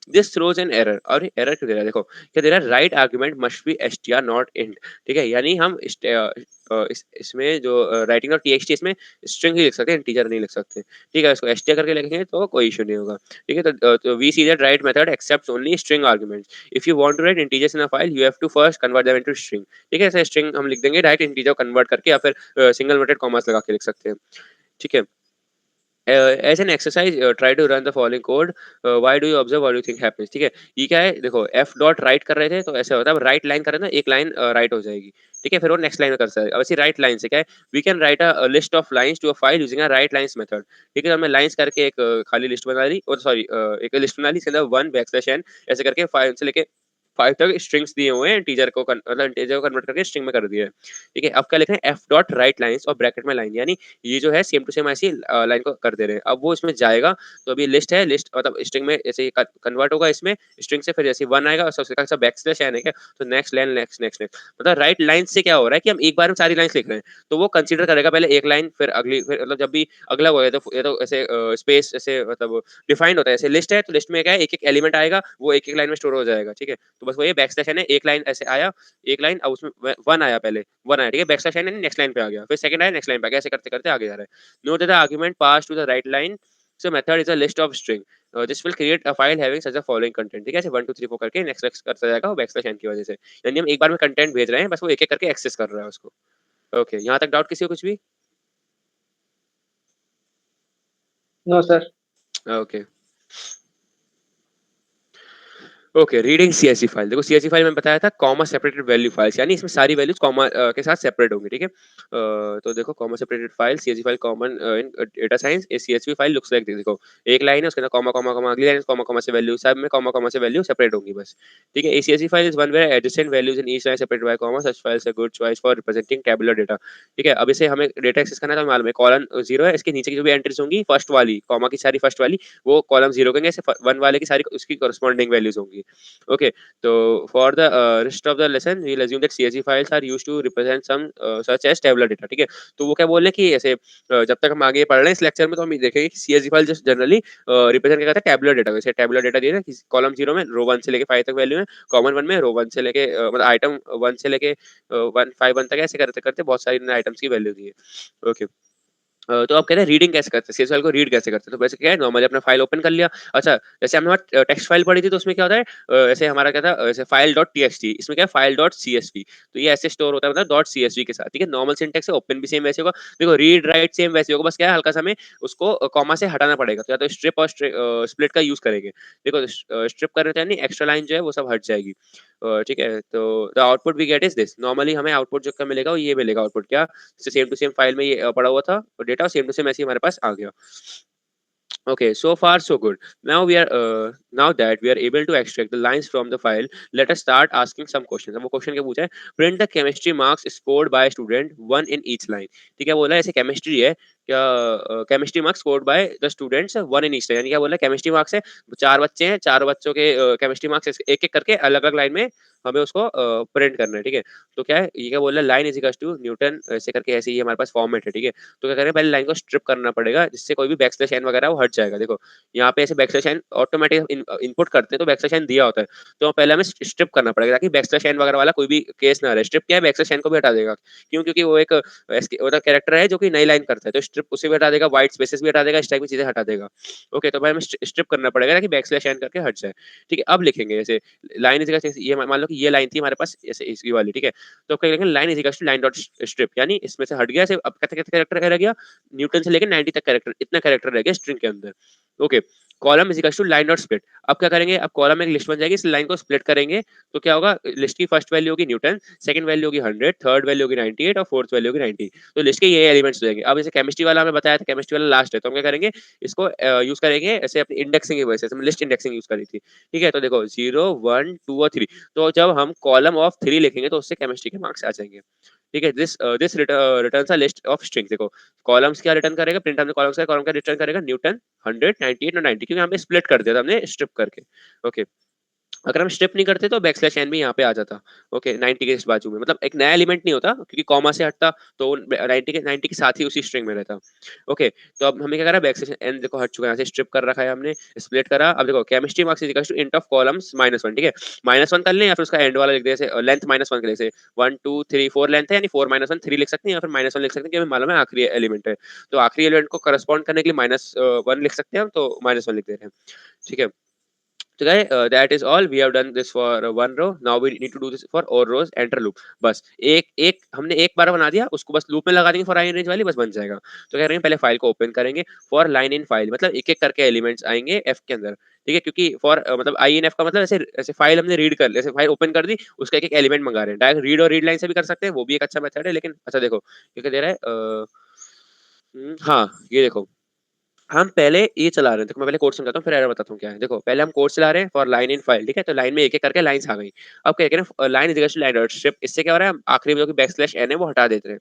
Speaker 1: दिस थ्रोज एन एरर, और एरर क्यों दे रहा है, देखो क्या दे रहा है, right argument must be str not int, ठीक है। यानी हम इसमें जो राइटिंग और txt इसमें स्ट्रिंग ही लिख सकते हैं, इंटीजर नहीं लिख सकते, ठीक है। इसको str करके लिखेंगे तो कोई इशू नहीं होगा, ठीक है। तो we see that write method accepts only string arguments, if you want to write integers in a file you have to first convert them into string, ठीक है। ऐसे स्ट्रिंग हम लिख देंगे, डायरेक्ट इंटीजर कन्वर्ट करके, या फिर सिंगल इन्वर्टेड कॉमास लगा के लिख सकते हैं, ठीक है। As an exercise try to run the following code, why do you observe what you think happens, ठीक है। ये क्या है, देखो एफ डॉट राइट कर रहे थे तो ऐसे होता है, राइट लाइन कर रहे हैं ना, एक लाइन राइट हो जाएगी, ठीक है, फिर वो नेक्स्ट लाइन में कर सकते हैं। अब ऐसी राइट लाइन से क्या है, we can write a list of lines to a file using a write lines method, ठीक है। तो हमने लाइंस करके एक खाली लिस्ट बना ली, और सॉरी एक लिस्ट बना ली, इसके अंदर वन बैकस्लैश एन ऐसे करके फाइव से लेके 5 तक स्ट्रिंग्स दिए हुए हैं, इंटीजर को मतलब इंटीजर को कन्वर्ट करके स्ट्रिंग में कर दिया है, ठीक है। अब क्या लिख रहे हैं, एफ डॉट राइट लाइंस और ब्रैकेट में लाइन, यानी ये जो है सेम टू सेम ऐसी लाइन को कर दे रहे हैं। अब वो इसमें जाएगा, तो अभी लिस्ट है, लिस्ट मतलब स्ट्रिंग में ऐसे कन्वर्ट होगा इसमें स्ट्रिंग से, फिर जैसे वन आएगा और सबसे सब बैकस्लैश एन है क्या, तो next line next next next, मतलब राइट लाइन से क्या हो रहा है कि हम एक बार में सारी लाइंस लिख रहे हैं, तो वो कंसीडर करेगा पहले एक लाइन, फिर अगली, फिर मतलब जब भी अगला होगा तो ये तो ऐसे स्पेस ऐसे मतलब डिफाइंड होता है, ऐसे लिस्ट है तो लिस्ट में क्या है, एक एक एलिमेंट आएगा, वो एक एक लाइन में स्टोर हो जाएगा, ठीक है। तो बस वही बैकस्लैश एन है, एक लाइन ऐसे आया, एक लाइन, अब उसमें वन आया, पहले वन आया, ठीक है, बैकस्लैश एन नेक्स्ट लाइन पे आ गया, फिर सेकंड आया नेक्स्ट लाइन पे आ गया, ऐसे करते करते आगे जा रहा है। Note that the argument pass to the write line so method is a list of string this will create a file having such a following content, ठीक है? ऐसे 1 2 3 4 करके नेक्स्ट नेक्स्ट करता जाएगा वो बैकस्लैश एन की वजह से। यानी हम एक बार में कंटेंट भेज रहे हैं, बस वो एक-एक करके एक्सेस कर रहा है उसको। ओके, यहाँ तक डाउट किसी को कुछ भी?
Speaker 2: No sir.
Speaker 1: Okay. Okay, reading CSV file. देखो सीएसवी फाइल मैंने बताया था कॉमा सेपरेटेड वैल्यू फाइल्स, यानी इसमें सारी वैल्यूज़ कॉमा के साथ सेपरेट होंगी, ठीक है? तो देखो comma separated file CSV file common in data science a CSV file looks like this. देखो एक लाइन है उसके अंदर कॉमा, कॉमा, कॉमा, अगली लाइन कॉमा, कॉमा से वैल्यू, सब में कॉमा, कॉमा से वैल्यू सेपरेट होंगी बस, ठीक है? A CSV file is one where adjacent values in each line separated by comma, such files are good choice for representing tabular data, ठीक है? अब इसे हमें डेटा एक्सेस करना है तो मालूम है कॉलन 0 है, इसके नीचे की जो भी एंट्रीज़ होंगी फर्स्ट वाली, कॉमा की सारी फर्स्ट वाली, वो कॉलम 0 कहेंगे, ऐसे 1 वाले की सारी उसकी कॉरेस्पॉन्डिंग वैल्यूज़ होंगी, okay? So for the rest of the lesson, we'll assume that CSV files are used to represent some such as tabular data, ठीक है? तो वो क्या बोल रहे हैं कि ऐसे जब तक हम आगे पढ़ रहे हैं इस लेक्चर में तो हम ये देखेंगे कि CSV file just generally represent क्या करता है टैबुलर डेटा को। जैसे टैबुलर डेटा दिया है ना, कॉलम 0 में रो 1 से लेके 5 तक वैल्यू है, कॉमन 1 में रो 1 से लेके मतलब आइटम 1 से लेके 1 5 1 तक ऐसे करते-करते बहुत सारी आइटम्स की वैल्यू दी है। ओके। तो आप कह रहे हैं रीडिंग कैसे करते हैं? सीएस फाइल को रीड कैसे करते हैं? तो वैसे क्या है नॉर्मली अपना फाइल ओपन कर लिया। अच्छा, जैसे हमने वहाँ टेक्स्ट फाइल पढ़ी थी तो उसमें क्या होता है ऐसे हमारा क्या था ऐसे फाइल डॉट टीएक्सटी इसमें क्या है फाइल डॉट सीएसवी तो ये ऐसे स्टोर होता है मतलब डॉट सीएसवी के साथ, ठीक है? नॉर्मल सिंटैक्स है, ओपन भी सेम वैसे होगा। देखो रीड राइट सेम वैसे होगा, बस क्या है हल्का सा हमें उसको कॉमा से हटाना पड़ेगा। तो या तो स्ट्रिप और स्प्लिट का यूज़ करेंगे। देखो स्ट्रिप कर रहे थे यानी एक्स्ट्रा लाइन जो है वो सब हट जाएगी। ठीक है? तो the output we get is this. Normally हमें आउटपुट जो क्या मिलेगा वो ये मिलेगा आउटपुट क्या सेम टू सेम फाइल में ये पड़ा हुआ था और डेटा सेम टू सेम ऐसे ही हमारे पास आ गया। Okay, so far so good. Now that we are able to extract the lines from the file, let us start asking some questions. अब वो क्वेश्चन क्या पूछा है? Print the chemistry marks scored by student one in each line. ठीक है बोला है ऐसे केमिस्ट्री है क्या chemistry marks scored by the students one in each line यानी क्या बोला है केमिस्ट्री मार्क्स है चार बच्चे हैं चार बच्चों के केमिस्ट्री मार्क्स एक एक करके अलग अलग लाइन में हमें उसको प्रिंट करना है ठीक है तो क्या है ये क्या बोल रहा है line is equals to Newton ऐसे करके ऐसे ही हमारे पास फॉर्मेट है ठीक है तो क्या करें पहले लाइन को स्ट्रिप करना पड़ेगा जिससे कोई भी बैकस्लैश एन वगैरह वो हट जाएगा देखो यहाँ पे ऐसे बैकस्लैश एन ऑटोमेटिक इनपुट करते हैं तो बैकस्लैश एन दिया होता है तो पहले हमें स्ट्रिप करना पड़ेगा ताकि बैकस्लैश एन वगैरह वाला कोई भी केस ना रहे स्ट्रिप क्या है बैकस्लैश एन को भी हटा देगा क्यों क्योंकि वो एक वो कैरेक्टर है जो कि नई लाइन करता है तो स्ट्रिप उसे भी हटा देगा व्हाइट स्पेसेस भी हटा देगा इस टाइप की चीजें हटा देगा ओके तो भाई हमें स्ट्रिप करना पड़ेगा ताकि बैकस्लैश एन करके हट जाए ठीक है अब लिखेंगे जैसे लाइन इज ये मान लो कि ये लाइन थी हमारे पास ऐसे इसकी वाली ठीक है तो क्या लिखेंगे line is equals to line dot strip यानी इसमें से हट गया से अब कितने कितने कैरेक्टर रह गया न्यूटन से लेकर 90 तक कैरेक्टर इतना कैरेक्टर रह गया स्ट्रिंग के अंदर okay column is equals to line dot split अब क्या करेंगे अब कॉलम में एक लिस्ट बन जाएगी इस लाइन को स्प्लिट करेंगे तो क्या होगा लिस्ट की फर्स्ट वैल्यू होगी न्यूटन सेकंड वैल्यू होगी 100 थर्ड वैल्यू होगी 98 और फोर्थ वैल्यू होगी 90 तो लिस्ट के ये एलिमेंट्स हो जाएंगे अब जैसे केमिस्ट्री वाला हमें बताया था केमिस्ट्री वाला लास्ट है तो हम क्या करेंगे इसको यूज करेंगे ऐसे अपनी इंडेक्सिंग की वजह से लिस्ट इंडेक्सिंग यूज करी थी ठीक है तो देखो 0 1 2 और 3 तो जब हम कॉलम ऑफ 3 लिखेंगे तो उससे केमिस्ट्री के मार्क्स आ जाएंगे ठीक है this returns a list of strings देखो कॉलम्स क्या रिटर्न करेगा प्रिंट हमने कॉलम्स का कॉलम का रिटर्न करेगा न्यूटन 100 98 और 90 क्योंकि यहाँ पे स्प्लिट कर दिया था हमने स्ट्रिप करके ओके अगर हम स्ट्रिप नहीं करते तो बैकस्लैश एन भी यहाँ पे आ जाता ओके 90 के इस बाजू में मतलब एक नया एलिमेंट नहीं होता क्योंकि कॉमा से हटता तो 90 के साथ ही उसी स्ट्रिंग में रहता ओके तो अब हमें क्या करा बैकस्लैश एन देखो हट चुका है यहाँ से स्ट्रिप कर रखा है हमने स्प्लिट करा अब देखो chemistry marks is equals to int of columns -1 ठीक है -1 कर लें या फिर उसका एंड वाला लिख दे जैसे लेंथ -1 के जैसे 1 2 3 4 लेंथ है यानी 4 -1 3 लिख सकते हैं या फिर -1 लिख सकते हैं कि हमें मालूम है आखिरी एलिमेंट है तो आखिरी एलिमेंट को करस्पॉन्ड करने के लिए -1 लिख सकते हैं हम तो -1 लिख दे रहे हैं ठीक है तो guys, that is all. We have done this for one row. Now we need to do this for all rows. Enter loop. बस एक एक हमने एक बार बना दिया उसको बस लूप में लगा देंगे फॉर आई इन रेंज वाली बस बन जाएगा तो कह रहे हैं पहले फाइल को ओपन करेंगे फॉर लाइन इन फाइल मतलब एक एक करके एलिमेंट्स आएंगे एफ के अंदर ठीक है क्योंकि फॉर मतलब आई इन एफ का मतलब ऐसे ऐसे फाइल हमने रीड कर ऐसे फाइल ओपन कर दी उसका एक एक एलिमेंट मंगा रहे हैं डायरेक्ट रीड और रीड लाइन से भी कर सकते हैं वो भी एक अच्छा मेथड है लेकिन अच्छा देखो ये क्या दे रहा है हाँ ये देखो हम पहले ये चला रहे हैं देखो मैं पहले कोड समझाता हूँ फिर एरर बताता हूँ क्या है देखो पहले हम कोड चला रहे हैं फॉर लाइन इन फाइल ठीक है तो लाइन में एक एक करके लाइंस आ गई अब क्या करें line is equal to line dot strip इससे क्या हो रहा है हम आखिरी में जो कि बैकस्लैश एन है वो हटा देते हैं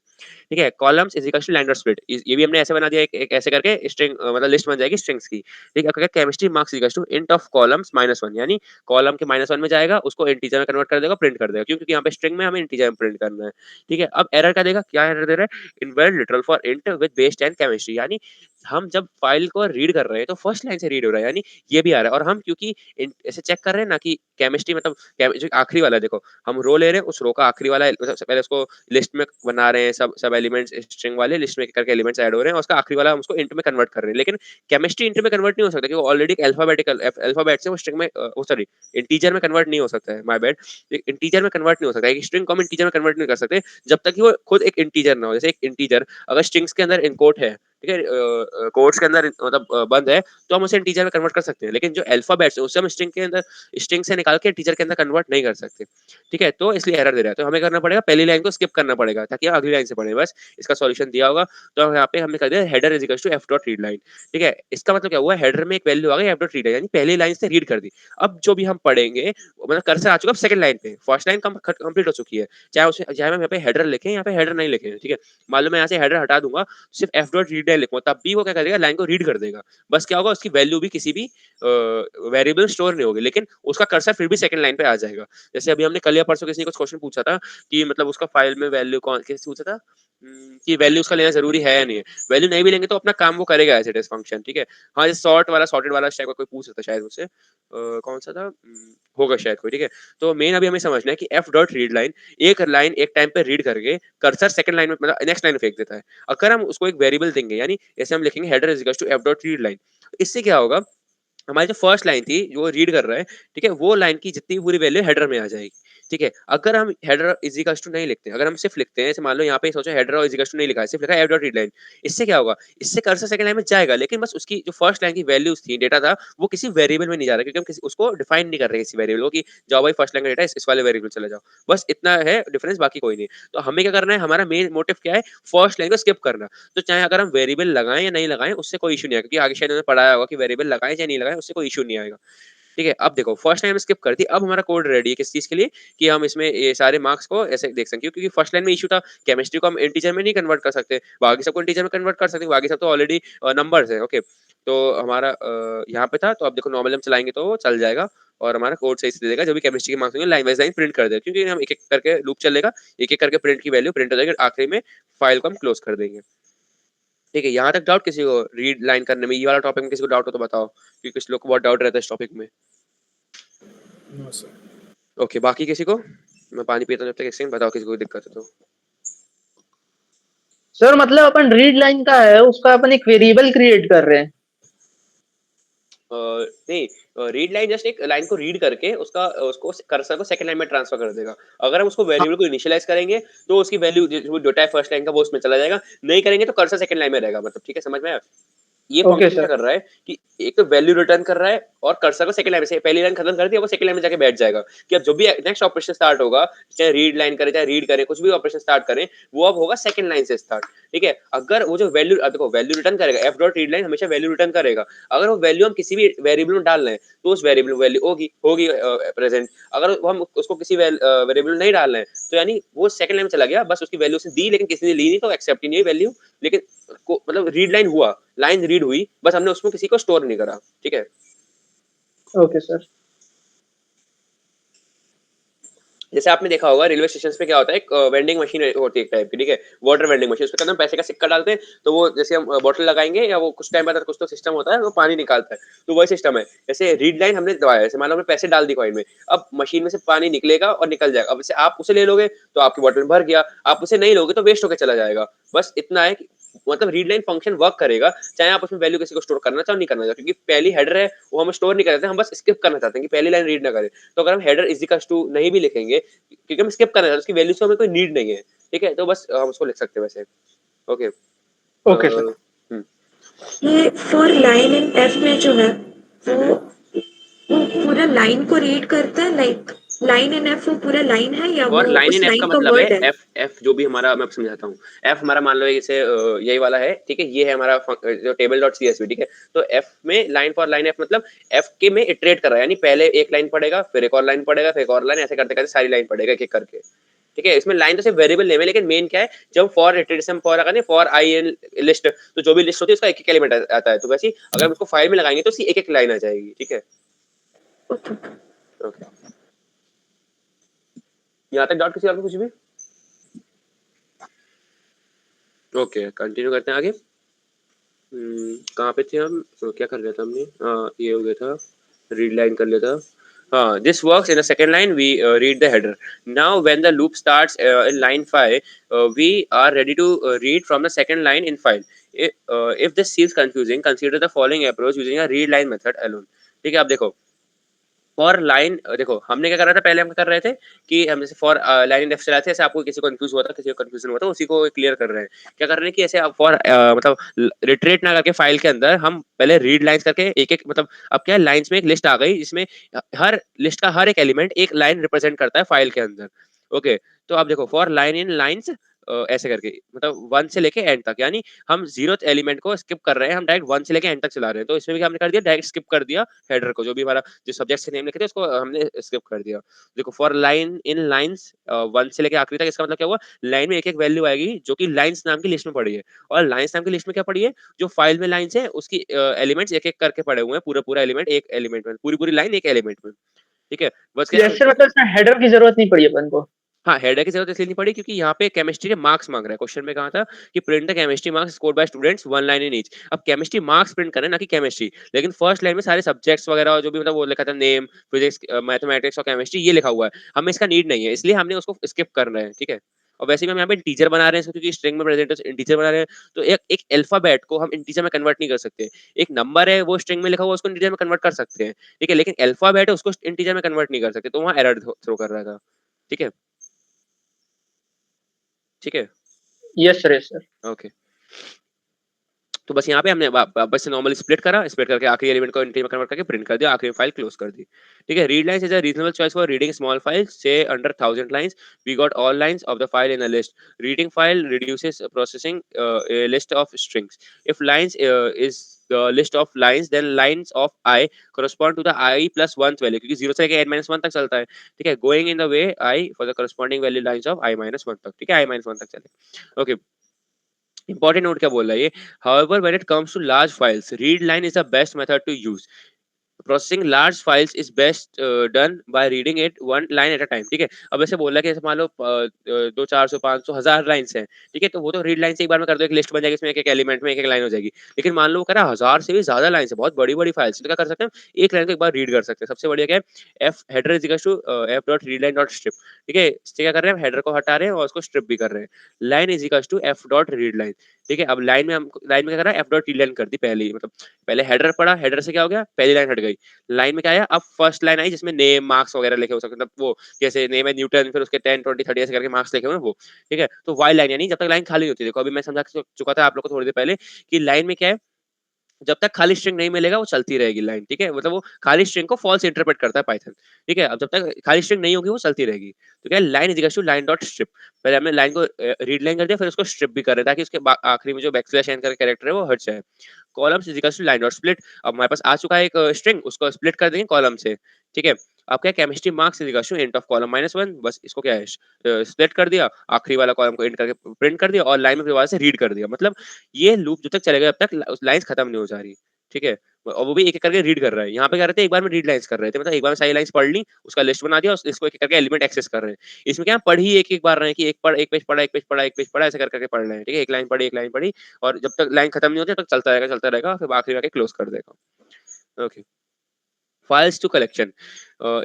Speaker 1: ठीक है columns is equal to line dot split ये भी हमने ऐसे बना दिया एक ऐसे करके स्ट्रिंग मतलब लिस्ट बन जाएगी स्ट्रिंग्स की ठीक है क्या chemistry marks is equal to int of columns -1 यानी कॉलम के -1 में जाएगा उसको इंटीजर में कन्वर्ट कर देगा प्रिंट कर देगा क्यों क्योंकि यहाँ पे स्ट्रिंग में हमें इंटीजर में प्रिंट करना है ठीक है अब एरर क्या देगा क्या एरर दे रहा है invalid literal for int with base 10 chemistry यानी हम जब फ़ाइल को रीड कर रहे हैं, तो फर्स्ट लाइन से रीड हो रहा है, यानी ये भी आ रहा है और हम क्योंकि ऐसे चेक कर रहे हैं ना कि केमिस्ट्री मतलब जो आखिरी वाला है देखो, हम रो ले रहे हैं, उस रो का आखिरी वाला मतलब सबसे पहले उसको लिस्ट में बना रहे हैं, सब सब एलिमेंट्स स्ट्रिंग वाले लिस्ट में करके एलिमेंट्स ऐड हो रहे हैं और उसका आखिरी वाला हम उसको इंट में कन्वर्ट कर रहे हैं। लेकिन केमिस्ट्री इंट में कन्वर्ट नहीं हो सकता क्योंकि ऑलरेडी एक अल्फाबेट से वो स्ट्रिंग में वो सॉरी इंटीजर में कन्वर्ट नहीं हो सकता है, माय बैड। इंटीजर में कन्वर्ट नहीं हो सकता है, एक स्ट्रिंग को हम इंटीजर में कन्वर्ट नहीं कर सकते जब तक कि वो खुद एक इंटीजर ना हो। जैसे एक इंटीजर अगर स्ट्रिंग्स के अंदर इनकोड है, ठीक है, कोट्स के अंदर मतलब बंद है, तो हम उसे इंटीजर में कन्वर्ट कर सकते हैं। लेकिन जो अल्फाबेट्स है उससे हम स्ट्रिंग के अंदर स्ट्रिंग से निकाल के इंटीजर के अंदर कन्वर्ट नहीं कर सकते। ठीक है, तो इसलिए एरर दे रहा है। तो हमें करना पड़ेगा पहली लाइन को स्किप करना पड़ेगा ताकि हम अगली लाइन से पढ़ें। बस इसका सॉल्यूशन दिया होगा। तो यहाँ पे हमने कर दिया header is equals to f dot read line. ठीक है, इसका मतलब क्या हुआ, हेडर में एक वैल्यू आ गई एफ डॉट रीड लाइन, यानी पहली लाइन से रीड कर दी। अब जो भी हम पढ़ेंगे मतलब कर्सर आ चुका है सेकंड लाइन पे, फर्स्ट लाइन कंप्लीट हो चुकी है। चाहे हम यहाँ पे हेडर लिखें, यहाँ पे हेडर नहीं लिखें। ठीक है, मान लो मैं यहाँ से हेडर हटा दूंगा, सिर्फ एफ डॉट रीड लाइन लिखूंगा, तब भी वो क्या करेगा, लाइन को रीड कर देगा। बस क्या होगा, उसकी वैल्यू भी किसी भी वेरिएबल स्टोर नहीं होगी, लेकिन उसका कर्सर फिर भी सेकंड लाइन पे आ जाएगा। जैसे अभी हमने कल या परसों किसी ने कुछ क्वेश्चन पूछा था कि मतलब उसका फाइल में वैल्यू कौन कैसे पूछा था, कि वैल्यू उसका लेना जरूरी है या नहीं है। वैल्यू नहीं भी लेंगे तो अपना काम वो करेगा एज इट इज फंक्शन। ठीक है, हाँ, ये सॉर्ट वाला सॉर्टेड वाला टाइप का कोई पूछ सकता है शायद मुझसे, कौन सा था, होगा शायद कोई। ठीक है, तो मेन अभी हमें समझना है कि एफ डॉट रीड लाइन एक लाइन एक टाइम पे रीड करके कर्सर सेकंड लाइन में मतलब नेक्स्ट लाइन में फेंक देता है। अगर हम उसको एक वेरिएबल देंगे, यानी जैसे हम लिखेंगे header is equals to f dot read line, इससे क्या होगा, हमारी जो फर्स्ट लाइन थी जो रीड कर रहा है, ठीक है, वो लाइन की जितनी पूरी वैल्यू हेडर में आ जाएगी। ठीक है, अगर हम हेडर इज इक्वल्स टू नहीं लिखते, अगर हम सिर्फ लिखते हैं, जैसे मान लो यहाँ पे सोचो हेडर और इज इक्वल्स टू नहीं लिखा है, सिर्फ लिखा है एफ डॉट रीड लाइन, इससे क्या होगा, इससे कर्सर सेकंड लाइन में जाएगा, लेकिन बस उसकी जो फर्स्ट लाइन की वैल्यूज थी, डेटा था, वो किसी वेरिएबल में नहीं जा रहा, क्योंकि हम किसी उसको डिफाइन नहीं कर रहे किसी वेरिएबल को कि जाओ भाई फर्स्ट लाइन का डेटा इस वाले वेरिएबल चले जाओ। बस इतना है डिफरेंस, बाकी कोई नहीं। तो हमें क्या करना है, हमारा मेन मोटिव क्या है, फर्स्ट लाइन को स्किप करना। तो चाहे अगर हम वेरिएबल लगाएं या नहीं लगाएं, उससे कोई इशू नहीं आएगा, क्योंकि आगे शायद उन्होंने पढ़ाया होगा कि वेरिएबल लगाएं या नहीं लगाएं, उससे कोई इशू नहीं आएगा। ठीक है, अब देखो फर्स्ट लाइन में स्किप कर दी, अब हमारा कोड रेडी है किस चीज के लिए, कि हम इसमें ये सारे मार्क्स को ऐसे देख सकते हैं, क्योंकि फर्स्ट लाइन में इशू था, केमिस्ट्री को हम इंटीजर में नहीं कन्वर्ट कर सकते, बाकी सबको इंटीजर में कन्वर्ट कर सकते हैं, बाकी सब तो ऑलरेडी नंबर्स है। ओके, तो हमारा यहाँ पे था, तो अब देखो नॉर्मल हम चलाएंगे तो वो चल जाएगा और हमारा कोड सही से दे देगा। जो भी केमिस्ट्री के मार्क्स होंगे लाइन वाइज लाइन प्रिंट कर देगा, क्योंकि हम एक एक करके लूप चलेगा, एक एक करके प्रिंट की वैल्यू प्रिंट हो जाएगी, आखिरी में फाइल को हम क्लोज कर देंगे। ठीक है, यहाँ तक डाउट किसी को रीड लाइन करने में, ये वाला टॉपिक में किसी को डाउट हो तो बताओ, क्योंकि कुछ लोग को बहुत डाउट रहता है इस टॉपिक में।
Speaker 3: No sir.
Speaker 1: ओके, बाकी किसी को, मैं पानी पीता हूँ जब तक, एक सेकंड, बताओ किसी को दिक्कत है तो।
Speaker 2: सर मतलब अपन रीड लाइन का है उसका अपन एक वेरिएबल क्रिएट कर रहे हैं।
Speaker 1: नहीं, रीड लाइन जस्ट एक लाइन को रीड करके उसका उसको कर्सर को सेकंड लाइन में ट्रांसफर कर देगा। अगर हम उसको वेरिएबल को इनिशियलाइज करेंगे तो उसकी वैल्यू जो डेटा है फर्स्ट लाइन का वो उसमें चला जाएगा, नहीं करेंगे तो कर्सर सेकंड लाइन में रहेगा। मतलब ठीक है, समझ में आया? ये
Speaker 2: ओके
Speaker 1: फंक्शन क्या
Speaker 2: सर।
Speaker 1: कर रहा है कि एक तो वैल्यू रिटर्न कर रहा है और कर्सर को सेकंड लाइन में से पहली लाइन खत्म कर दिया, वो सेकंड लाइन में जाके बैठ जाएगा कि अब जो भी नेक्स्ट ऑपरेशन स्टार्ट होगा, चाहे रीड लाइन करें चाहे रीड करें, कुछ भी ऑपरेशन स्टार्ट करें, वो अब होगा सेकंड लाइन से स्टार्ट। ठीक है, अगर वो जो वैल्यू देखो वैल्यू रिटर्न करेगा, एफ डॉट रीड लाइन हमेशा वैल्यू रिटर्न करेगा। अगर वो वैल्यू हम किसी भी वेरिएबल में डाल रहे हैं तो उस वेरिएबल में वैल्यू होगी होगी प्रेजेंट। अगर हम उसको किसी वेरिएबल में नहीं डाल रहे हैं तो यानी वो सेकंड लाइन में चला गया, बस उसकी वैल्यू उसने दी लेकिन किसी ने ली नहीं, तो एक्सेप्ट ही नहीं वैल्यू, लेकिन मतलब रीड लाइन हुआ, लाइन रीड हुई, बस हमने उसमें किसी को स्टोर नहीं करा। ठीक है,
Speaker 2: ओके सर।
Speaker 1: जैसे आपने देखा होगा रेलवे स्टेशन पे क्या होता है, एक वेंडिंग मशीन होती है एक टाइप की, ठीक है, वाटर वेंडिंग मशीन, उसके अंदर हम पैसे का सिक्का डालते हैं, तो वो जैसे हम बोतल लगाएंगे या वो कुछ टाइम बाद कुछ तो सिस्टम होता है वो पानी निकालता है, तो वही सिस्टम है। जैसे रीड लाइन हमने दबाया, जैसे मान लो हमने पैसे डाल दी कॉइन में, अब मशीन में से पानी निकलेगा और निकल जाएगा। अब जैसे आप उसे ले लोगे तो आपकी बोतल में भर गया, आप उसे नहीं लोगे तो वेस्ट होकर चला जाएगा। बस इतना है कि मतलब रीड लाइन फंक्शन वर्क करेगा चाहे आप उसमें वैल्यू किसी को स्टोर करना चाहो नहीं करना चाहो, क्योंकि पहली हेडर है वो हम स्टोर नहीं कर रहे थे, हम बस स्किप करना चाहते हैं कि पहली लाइन रीड ना करें। तो अगर हम हेडर इज इक्वल्स टू नहीं भी लिखेंगे, क्योंकि हम स्किप कर रहे हैं, उसकी वैल्यूज को हमें कोई नीड नहीं है। ठीक है, तो बस हम उसको लिख सकते हैं वैसे। Okay,
Speaker 2: okay sir.
Speaker 4: ये फॉर लाइन इन एफ में जो है वो वो पूरा लाइन को रीड करता है, लाइक लाइन इन एफ वो पूरा लाइन है या
Speaker 1: और
Speaker 4: वो
Speaker 1: लाइन इन
Speaker 4: उस
Speaker 1: एफ का
Speaker 4: लाइन का
Speaker 1: मतलब है
Speaker 4: वर्ड है?
Speaker 1: एफ एफ जो भी हमारा, मैं आपको समझाता हूँ। एफ हमारा मान लो जैसे यही वाला है, ठीक है, ये है हमारा जो टेबल डॉट सीएसवी। ठीक है, तो एफ में लाइन फॉर लाइन एफ मतलब एफ के में इटरेट कर रहा है, यानी पहले एक लाइन पढ़ेगा फिर एक और लाइन पढ़ेगा फिर एक और लाइन, ऐसे करते करते सारी लाइन पढ़ेगा एक एक करके। ठीक है, इसमें लाइन तो सिर्फ वेरिएबल नेम है, लेकिन मेन क्या है, जब फॉर इटरेशन फॉर अगर फॉर आई इन लिस्ट, तो जो भी लिस्ट होती है उसका एक एक एलिमेंट आता है, तो वैसे अगर हम उसको फाइल में लगाएंगे तो उसकी एक एक लाइन आ जाएगी। ठीक है,
Speaker 4: ओके।
Speaker 1: ओके, यहाँ तक डाउट किसी और को कुछ भी? ओके, कंटिन्यू करते हैं आगे। कहाँ पे थे हम? क्या कर लिया था हमने? ये हो गया था, रीड लाइन कर लिया था। हाँ, this works in the second line, we read the header. Now when the loop starts in line 5, we are ready to read from the second line in file. If this seems confusing, consider the following approach using a read line method alone. ठीक है, अब देखो for line, देखो हमने क्या कर रहा था, पहले हम क्या कर रहे थे कि हम जैसे फॉर लाइन इन चलाते थे, ऐसे आपको किसी को कंफ्यूज हुआ था, किसी को कंफ्यूजन हुआ था, उसी को क्लियर कर रहे हैं। क्या कर रहे हैं कि ऐसे आप फॉर मतलब रिट्रेट ना करके फाइल के अंदर हम पहले रीड लाइंस करके एक एक मतलब अब क्या है, लाइंस में एक लिस्ट आ गई जिसमें हर लिस्ट का हर एक एलिमेंट एक लाइन रिप्रेजेंट करता है फाइल के अंदर। ओके, तो आप देखो फॉर लाइन इन लाइंस ऐसे करके मतलब 1 से लेके एंड तक, यानी हम 0th एलिमेंट को स्किप कर रहे हैं, हम डायरेक्ट 1 से लेके एंड तक चला रहे हैं। तो इसमें भी हमने कर दिया, डायरेक्ट स्किप कर दिया हेडर को, जो भी हमारा जो सब्जेक्ट से नेम लिखे थे उसको हमने स्किप कर दिया। देखो फॉर लाइन इन लाइंस 1 से लेके आखिरी तक, इसका मतलब क्या हुआ, लाइन में एक-एक वैल्यू आएगी जो कि लाइंस नाम की लिस्ट में पड़ी है। और लाइंस नाम की लिस्ट में क्या पड़ी है, जो फाइल में लाइंस है उसकी एलिमेंट्स एक-एक करके पड़े हुए हैं, पूरा-पूरा एलिमेंट एक एलिमेंट में, पूरी-पूरी लाइन एक एलिमेंट में। ठीक है? बस क्या
Speaker 2: यस सर, मतलब इसमें हेडर की जरूरत नहीं पड़ी अपन को।
Speaker 1: हाँ, हेडर की ज़रूरत इसलिए नहीं पड़ी क्योंकि यहाँ पे केमिस्ट्री के मार्क्स माँग रहा है। क्वेश्चन में कहा था कि print the chemistry marks scored by students 1 line in each. अब केमिस्ट्री मार्क्स प्रिंट करना है, ना कि केमिस्ट्री। लेकिन फर्स्ट लाइन में सारे सब्जेक्ट्स वगैरह और जो भी मतलब वो लिखा था, नेम, फिजिक्स, मैथमेटिक्स और केमिस्ट्री ये लिखा हुआ है। हमें इसका नीड नहीं है, इसलिए हमने उसको स्किप कर रहे हैं, ठीक है? और वैसे भी हम यहाँ पे इंटीजर बना रहे हैं, क्योंकि स्ट्रिंग में प्रेजेंट है, इंटीजर बना रहे हैं, तो एक एक अल्फाबेट को हम इंटीजर में कन्वर्ट नहीं कर सकते। एक नंबर है, वो स्ट्रिंग में लिखा हुआ, उसको इंटीजर में कन्वर्ट कर सकते हैं, ठीक है? लेकिन अल्फाबेट है, उसको इंटीजर में कन्वर्ट नहीं कर सकते, तो वहाँ एरर थ्रो कर रहा था, ठीक है? ठीक है?
Speaker 2: Yes sir, yes sir.
Speaker 1: Okay. तो बस यहाँ पे हमने बस नॉर्मली स्प्लिट करा, स्प्लिट करके आखिरी एलिमेंट को इंटीजर में कन्वर्ट करके प्रिंट कर दिया, आखिरी फाइल क्लोज कर दी। ठीक है, read lines is a reasonable choice for reading small files say under 1000 lines. We got all lines of the file in a list. Reading file reduces processing a list of strings. If lines is the list of lines, then lines of I correspond to the I plus 1th value, क्योंकि 0 से लेके n minus 1 तक चलता है, ठीक है, going in the way I for the corresponding value lines of I minus 1 तक, ठीक है, I minus 1 तक चले। ओके, इंपॉर्टेंट नोट क्या बोल रहा है ये, however when it comes to large files, read line is the best method to use. Processing large files is best done by reading it one line at a time. ठीक है, अब ऐसे बोल रहा है कि ऐसे मान लो 200, 400, 500, 1000 लाइन्स हैं, ठीक है, तो वो तो रीड लाइन से एक बार में कर दो, एक लिस्ट बन जाएगी, इसमें एक एक एलिमेंट में एक एक लाइन हो जाएगी। लेकिन मान लो वो कह रहा है 1000 से भी ज्यादा लाइन है, बहुत बड़ी बड़ी फाइल्स, तो क्या कर सकते हैं, एक लाइन को एक बार रीड कर सकते हैं। सबसे बढ़िया क्या है, f header is equal to f dot read line dot strip. ठीक है, इससे क्या कर रहे हैं, हेडर को हटा रहे हैं और उसको स्ट्रिप भी कर रहे हैं। Line is equal to f dot read line. ठीक है, अब लाइन में क्या कर रहा है, एफ डॉट रीड लाइन कर दी पहले ही, मतलब पहले हेडर पढ़ा, हेडर से क्या हो गया, पहली लाइन हट गई, लाइन में क्या आया, अब फर्स्ट लाइन आई जिसमें नेम मार्क्स वगैरह लिखे हो सकते, मतलब वो जैसे नेम है न्यूटन, फिर उसके 10 20 30 ऐसे करके मार्क्स लिखे हुए हैं वो। ठीक है, तो वाई लाइन, यानी जब तक लाइन खाली नहीं होती, देखो अभी मैं समझा चुका था आप लोग को थोड़ी देर पहले कि लाइन में क्या है, जब तक खाली स्ट्रिंग नहीं मिलेगा वो चलती रहेगी लाइन। ठीक है, मतलब वो खाली स्ट्रिंग को फॉल्स इंटरप्रेट करता है पाइथन। ठीक है, अब जब तक खाली स्ट्रिंग नहीं होगी वो चलती रहेगी। तो क्या है, line is equal to line dot strip. पहले हमने लाइन को रीड लाइन कर दिया, फिर उसको स्ट्रिप भी कर रहे हैं ताकि उसके आखिरी में जो बैकस्लैश एन का कैरेक्टर है वो हट जाए। Columns is equal to line dot split. अब हमारे पास आ चुका है एक स्ट्रिंग, उसको स्प्लिट कर देंगे कॉलम से। ठीक है, अब क्या, chemistry marks is equal to int of column -1, बस इसको क्या है, स्प्लिट कर दिया, आखिरी वाला कॉलम को इंट करके प्रिंट कर दिया और लाइन में दोबारा से रीड कर दिया। मतलब ये लूप जब तक चलेगा जब तक लाइंस खत्म नहीं हो जा रही। ठीक है, और वो भी एक-एक करके रीड कर रहा है। यहाँ पे क्या रहते हैं, एक बार में रीड लाइन्स कर रहे थे, मतलब एक बार में सारी लाइन्स पढ़ ली, उसका लिस्ट बना दिया और इसको एक-एक करके एलिमेंट एक्सेस कर रहे हैं। इसमें क्या, पढ़ ही एक-एक बार रहे हैं कि एक पेज पढ़ा, एक पेज पढ़ा, एक पेज पढ़ा, ऐसे कर करके पढ़ रहे हैं। ठीक है, एक लाइन पढ़ी और जब तक लाइन खत्म नहीं होती तब तक चलता रहेगा, फिर आखिरी में आके क्लोज कर देगा। Okay, files to collection.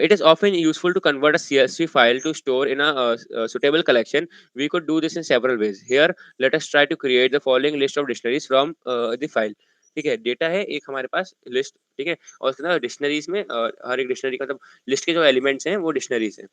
Speaker 1: It is often useful to convert a CSV file to store in a suitable collection. We could do this in several ways. Here, let us try to create the following list of dictionaries from the file. ठीक है, data है एक हमारे पास list, ठीक है, और उसके अंदर डिक्शनरीज में हर एक डिक्शनरी का मतलब लिस्ट के जो एलिमेंट्स हैं वो डिक्शनरीज हैं।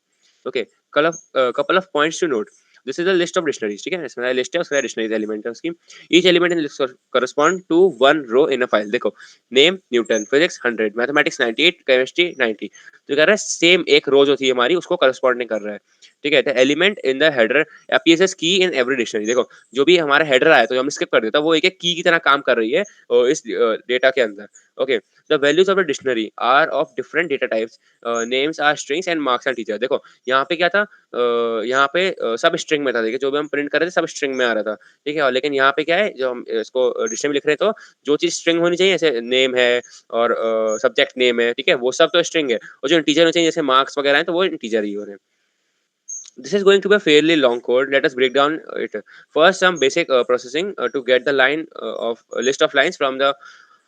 Speaker 1: Okay, couple of points to note, this is a list of dictionaries. ठीक है, इसमें लिस्ट है, उसका डिक्शनरीज एलिमेंट है उसकी। Each element in list correspond to one row in a file. देखो, name Newton, physics 100, mathematics 98, chemistry 90। तो कह रहा है सेम एक रो जो थी हमारी उसको करस्पॉन्डिंग कर रहा है। ठीक है, the element in the header appears की इन एवरी डिक्शनरी। देखो, जो भी हमारा हेडर आया तो हम स्किप कर देता, वो एक एक की तरह काम कर रही है इस डेटा के अंदर। Okay, the values of the dictionary are of different data types, names are strings and marks are teacher. देखो यहाँ पे क्या था, यहाँ पे सब स्ट्रिंग में था, देखिए जो भी हम प्रिंट कर रहे थे सब स्ट्रिंग में आ रहा था। ठीक है, और लेकिन यहाँ पे क्या है, जो हम इसको डिक्शनरी में लिख रहे हैं, तो जो चीज स्ट्रिंग होनी चाहिए, जैसे नेम है और सब्जेक्ट नेम है, ठीक है, वो सब तो स्ट्रिंग है, और जो इंटीजर होने चाहिए जैसे मार्क्स वगैरह हैं तो वो इंटीजर ही हो रहे हैं। This is going to be a fairly long code. Let us break down it. First, some basic processing to get the line of list of lines from the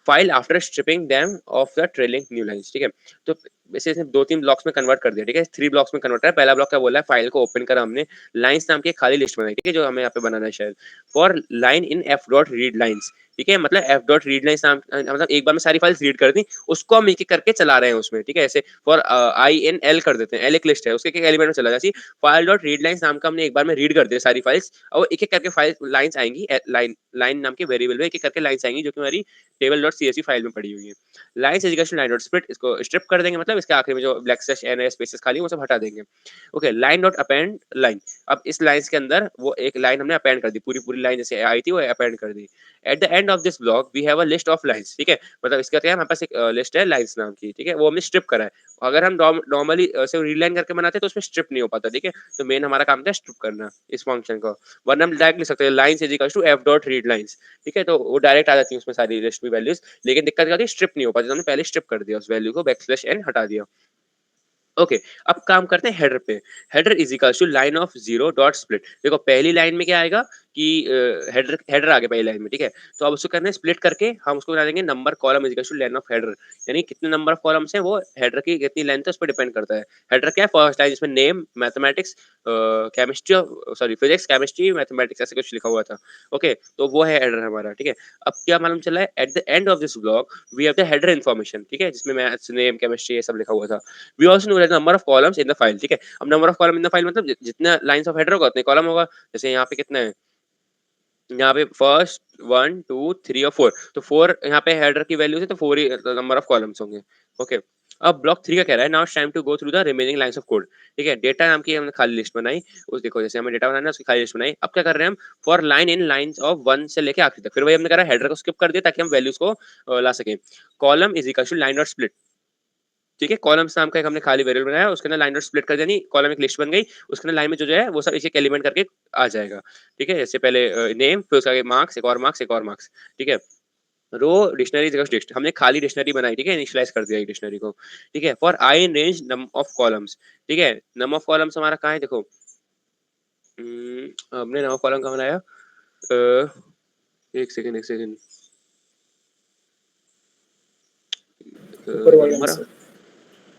Speaker 1: file after stripping them of the trailing new lines. ठीक है, तो वैसे इसने 2-3 blocks में convert कर दिया। ठीक है, 3 ब्लॉक्स में कन्वर्ट है। पहला ब्लॉक क्या बोला है, फाइल को ओपन करा हमने, लाइंस नाम की एक खाली लिस्ट बनाई। ठीक है, जो हमें यहाँ पे बनाना है शायद, for line in F dot read lines. ठीक है, मतलब एफ डॉट रीड लाइंस नाम, मतलब एक बार में सारी फाइल्स रीड कर दी, उसको हम एक एक करके चला रहे हैं उसमें। ठीक है, ऐसे फॉर आई इन एल कर देते हैं, एल एक लिस्ट है, उसके एक एलिमेंट में चला जाए। फाइल डॉट रीड लाइंस नाम का हमने एक बार में रीड कर दिया सारी फाइल्स, और एक एक करके फाइल लाइंस आएंगी, लाइन लाइन नाम के वेरिएबल में एक एक करके लाइंस आएंगी, जो कि हमारी टेबल डॉट सीएसवी फाइल में पड़ी हुई है। Lines is equal to line dot split, इसको स्ट्रिप कर देंगे, मतलब इसके आखिर में जो ब्लैक स्लैश एन स्पेसेस खाली वो सब हटा देंगे। Okay, line dot append line, अब इस लाइन्स के अंदर वो एक लाइन हमने अपेंड कर दी, पूरी पूरी लाइन जैसे आई थी वो अपेंड कर दी। At the end of this block we have a list of lines. ठीक है, मतलब इसका क्या है, हमारे पास एक लिस्ट है लाइन्स नाम की। ठीक है, वो हमने स्ट्रिप करा है। अगर हम नॉर्मली से रीलाइन करके बनाते तो उसमें स्ट्रिप नहीं हो पाता। ठीक है, तो मेन हमारा काम था स्ट्रिप करना इस फंक्शन को, वरना हम डायरेक्ट लिख सकते हैं lines is equal to f dot read lines. ठीक है, तो वो डायरेक्ट आ जाती है उसमें सारी लिस्ट में वैल्यूज, लेकिन दिक्कत क्या होती है, स्ट्रिप नहीं हो पाती, तो हमने पहले स्ट्रिप कर दिया उस वैल्यू को, बैकस्लैश एन हटा दिया। ओके, अब काम करते हैं हेडर पे। Header is equals to line of zero dot split. देखो पहली लाइन में क्या आएगा कि हेडर हेडर आ गया पहली लाइन में। ठीक है, तो अब उसको करना है स्प्लिट करके, हम उसको बना देंगे number column is equals to length of header, यानी कितने नंबर ऑफ कॉलम्स हैं वो हेडर की कितनी लेंथ है उस पर डिपेंड करता है। हेडर क्या है, फर्स्ट लाइन जिसमें name, mathematics, chemistry, sorry physics, chemistry, mathematics ऐसे कुछ लिखा हुआ था। ओके, तो वो है हेडर हमारा। ठीक है, अब क्या मालूम चला है, at the end of this block we have the header information. ठीक है, जिसमें मैथ्स, नेम, केमिस्ट्री ये सब लिखा हुआ था। We also know the number of columns in the file. ठीक है, अब number of column in the file मतलब जितना लाइंस ऑफ हेडर होगा उतने कॉलम होगा। जैसे यहाँ पे कितना है, यहाँ पे फर्स्ट 1 2 3 और 4, तो 4 यहाँ पे हेडर की वैल्यूज है, तो 4 ही नंबर ऑफ कॉलम्स होंगे। ओके, अब ब्लॉक 3 का कह रहा है, now time to go through the remaining lines of code. ठीक है, डेटा नाम की हमने खाली लिस्ट बनाई, उस देखो जैसे हमें डेटा बनाना है उसकी खाली लिस्ट बनाई। अब क्या कर रहे हैं हम, for line in lines of 1 से लेके आखिर तक, फिर वही हमने करा हेडर को स्किप कर दिया ताकि हम वैल्यूज को ला सकें। Column is equal to line dot split. ठीक है, कॉलम्स नाम का एक हमने खाली वेरिएबल बनाया, उसके अंदर लाइन डॉट स्प्लिट कर देनी, कॉलम एक लिस्ट बन गई, उसके अंदर लाइन में जो है वो सब एक एलिमेंट करके आ जाएगा। ठीक है, जैसे पहले नेम, फिर उसका मार्क्स, एक और मार्क्स, एक और मार्क्स। ठीक है, रो डिक्शनरी हमने खाली डिक्शनरी बनाई। ठीक है, इनिशियलाइज कर दिया डिक्शनरी को। ठीक है, for i in range num of columns. ठीक है, नम ऑफ कॉलम्स हमारा कहाँ है, देखो हमने नम ऑफ कॉलम कहाँ बनाया, एक सेकंड एक सेकंड,
Speaker 3: ऊपर वाले
Speaker 1: नंबर,
Speaker 3: से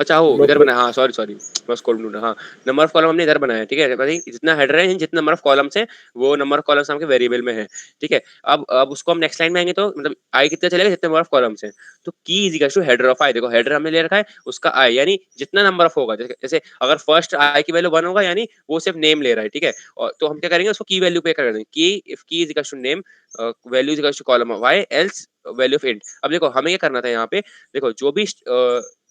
Speaker 1: अच्छा हो
Speaker 3: ब्लॉक
Speaker 1: इधर
Speaker 3: ब्लॉक।
Speaker 1: बनाया, हाँ सॉरी सॉरी, बस कॉलम ढूंढा। हाँ, नंबर ऑफ कॉलम हमने इधर बनाया। ठीक है, भाई जितना हेडर है, जितना नंबर ऑफ कॉलम्स है वो नंबर ऑफ कॉलम्स नाम के वेरिएबल में है। ठीक है, अब उसको हम नेक्स्ट लाइन में आएंगे तो मतलब आई कितना चलेगा, जितने नंबर ऑफ कॉलम्स है, तो key is equal to header of I. देखो हेडर हमने ले रखा है, उसका आई यानी जितना नंबर ऑफ होगा, जैसे अगर फर्स्ट आई की वैल्यू 1 होगा यानी वो सिर्फ नेम ले रहा है। ठीक है, और तो हम क्या करेंगे, उसको की वैल्यू पे कर देंगे, key if key is equal to name, value is equal to column of i, else value of int. अब देखो हमें क्या करना था यहाँ पे, देखो जो भी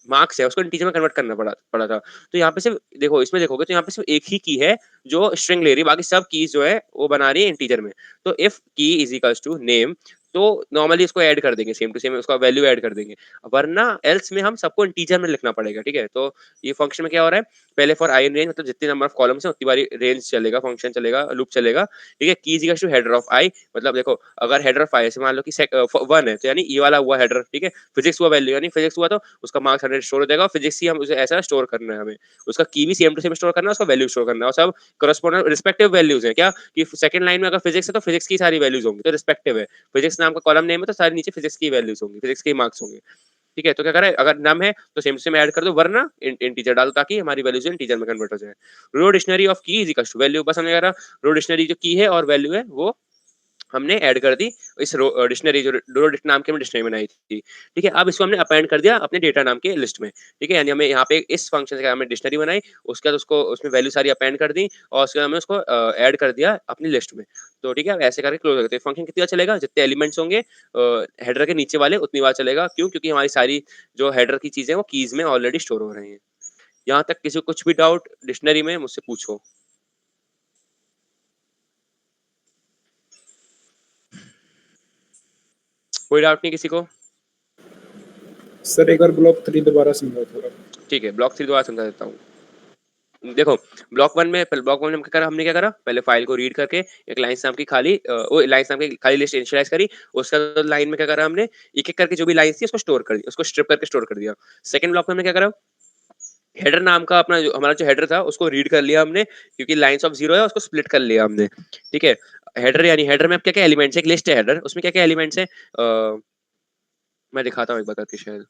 Speaker 1: मार्क्स है उसको इंटीजर में कन्वर्ट करना पड़ा पड़ा था। तो यहाँ पे सिर्फ देखो, इसमें देखोगे तो यहाँ पे सिर्फ एक ही की है जो स्ट्रिंग ले रही है, बाकी सब कीज जो है वो बना रही है इंटीजर में। तो if key is equals to name, तो नॉर्मली इसको ऐड कर देंगे, सेम टू सेम उसका वैल्यू ऐड कर देंगे, वरना एल्स में हम सबको इंटीजर में लिखना पड़ेगा। ठीक है, तो ये फंक्शन में क्या हो रहा है, पहले फॉर आई इन रेंज मतलब जितने नंबर ऑफ कॉलम्स है उतनी बारी रेंज चलेगा, फंक्शन चलेगा, लूप चलेगा। ठीक है, key is equals to header of I, मतलब देखो अगर हेडर ऑफ आई, ऐसे मान लो कि 1 है तो यानी ये वाला हुआ हेडर। ठीक है, फिजिक्स हुआ वैल्यू, यानी फिजिक्स हुआ तो उसका मार्क्स 100 स्टोर हो जाएगा, फिजिक्स ही हम उसे ऐसा स्टोर करना है हमें, उसका की भी सेम टू सेम स्टोर करना है, उसका वैल्यू स्टोर करना है, और सब करस्पॉन्डिंग रिस्पेक्टिव वैल्यूज है। क्या कि सेकंड लाइन में अगर फिजिक्स है तो फिजिक्स की सारी वैल्यूज होंगी, तो रिस्पेक्टिव है, फिजिक्स नाम का कॉलम नेम है तो सारे नीचे फिजिक्स की वैल्यूज होंगी, फिजिक्स के मार्क्स होंगे। ठीक है, तो क्या करें, अगर नम है तो सेम सेम ऐड कर दो, वरना इंटीजर डालो ताकि हमारी वैल्यूज इंटीजर में कन्वर्ट हो जाए। रो डिक्शनरी ऑफ की इज इक्वल टू वैल्यू, बस हमने कहा रो डिक्शनरी जो की है और वैल्यू है वो हमने ऐड कर दी इस डिक्शनरी, जो रो नाम की हमने डिक्शनरी बनाई थी। ठीक है, अब इसको हमने अपेंड कर दिया अपने डेटा नाम के लिस्ट में। ठीक है, यानी हमें यहाँ पे इस फंक्शन से हमने डिक्शनरी बनाई, उसके बाद उसको उसमें वैल्यू सारी अपेंड कर दी, और उसके बाद हमने उसको ऐड कर दिया अपनी लिस्ट में। तो ठीक है, अब ऐसे करके क्लोज करते हैं। फंक्शन कितनी बार चलेगा, जितने एलिमेंट्स होंगे हेडर के नीचे वाले उतनी बार चलेगा। क्यों, क्योंकि हमारी सारी जो हेडर की चीजें वो कीज में ऑलरेडी स्टोर हो रही हैं। यहाँ तक किसी को कुछ भी डाउट डिक्शनरी में मुझसे पूछो। कोई डाउट नहीं किसी को?
Speaker 3: सर एक बार ब्लॉक 3 दोबारा समझाओ थोड़ा।
Speaker 1: ठीक है, ब्लॉक 3 दोबारा समझा देता हूँ। देखो ब्लॉक वन में क्या करा, हमने क्या करा, पहले फाइल को रीड करके एक लाइन्स नाम की खाली वो लाइन्स नाम की खाली लिस्ट इनिशियलाइज करी। उसका लाइन में क्या करा हमने, एक एक करके जो भी लाइन्स थी उसको स्टोर कर दिया, उसको स्ट्रिप करके स्टोर कर दिया। सेकंड ब्लॉक में हमने क्या करा, हेडर नाम का अपना जो हमारा जो हेडर था उसको रीड कर लिया हमने, क्योंकि लाइन्स ऑफ 0 है उसको स्प्लिट कर लिया हमने, ठीक है? हेडर यानी हेडर में अब क्या-क्या एलिमेंट्स है, एक लिस्ट है हेडर, उसमें क्या-क्या एलिमेंट्स हैं मैं दिखाता हूँ एक बार करके शायद।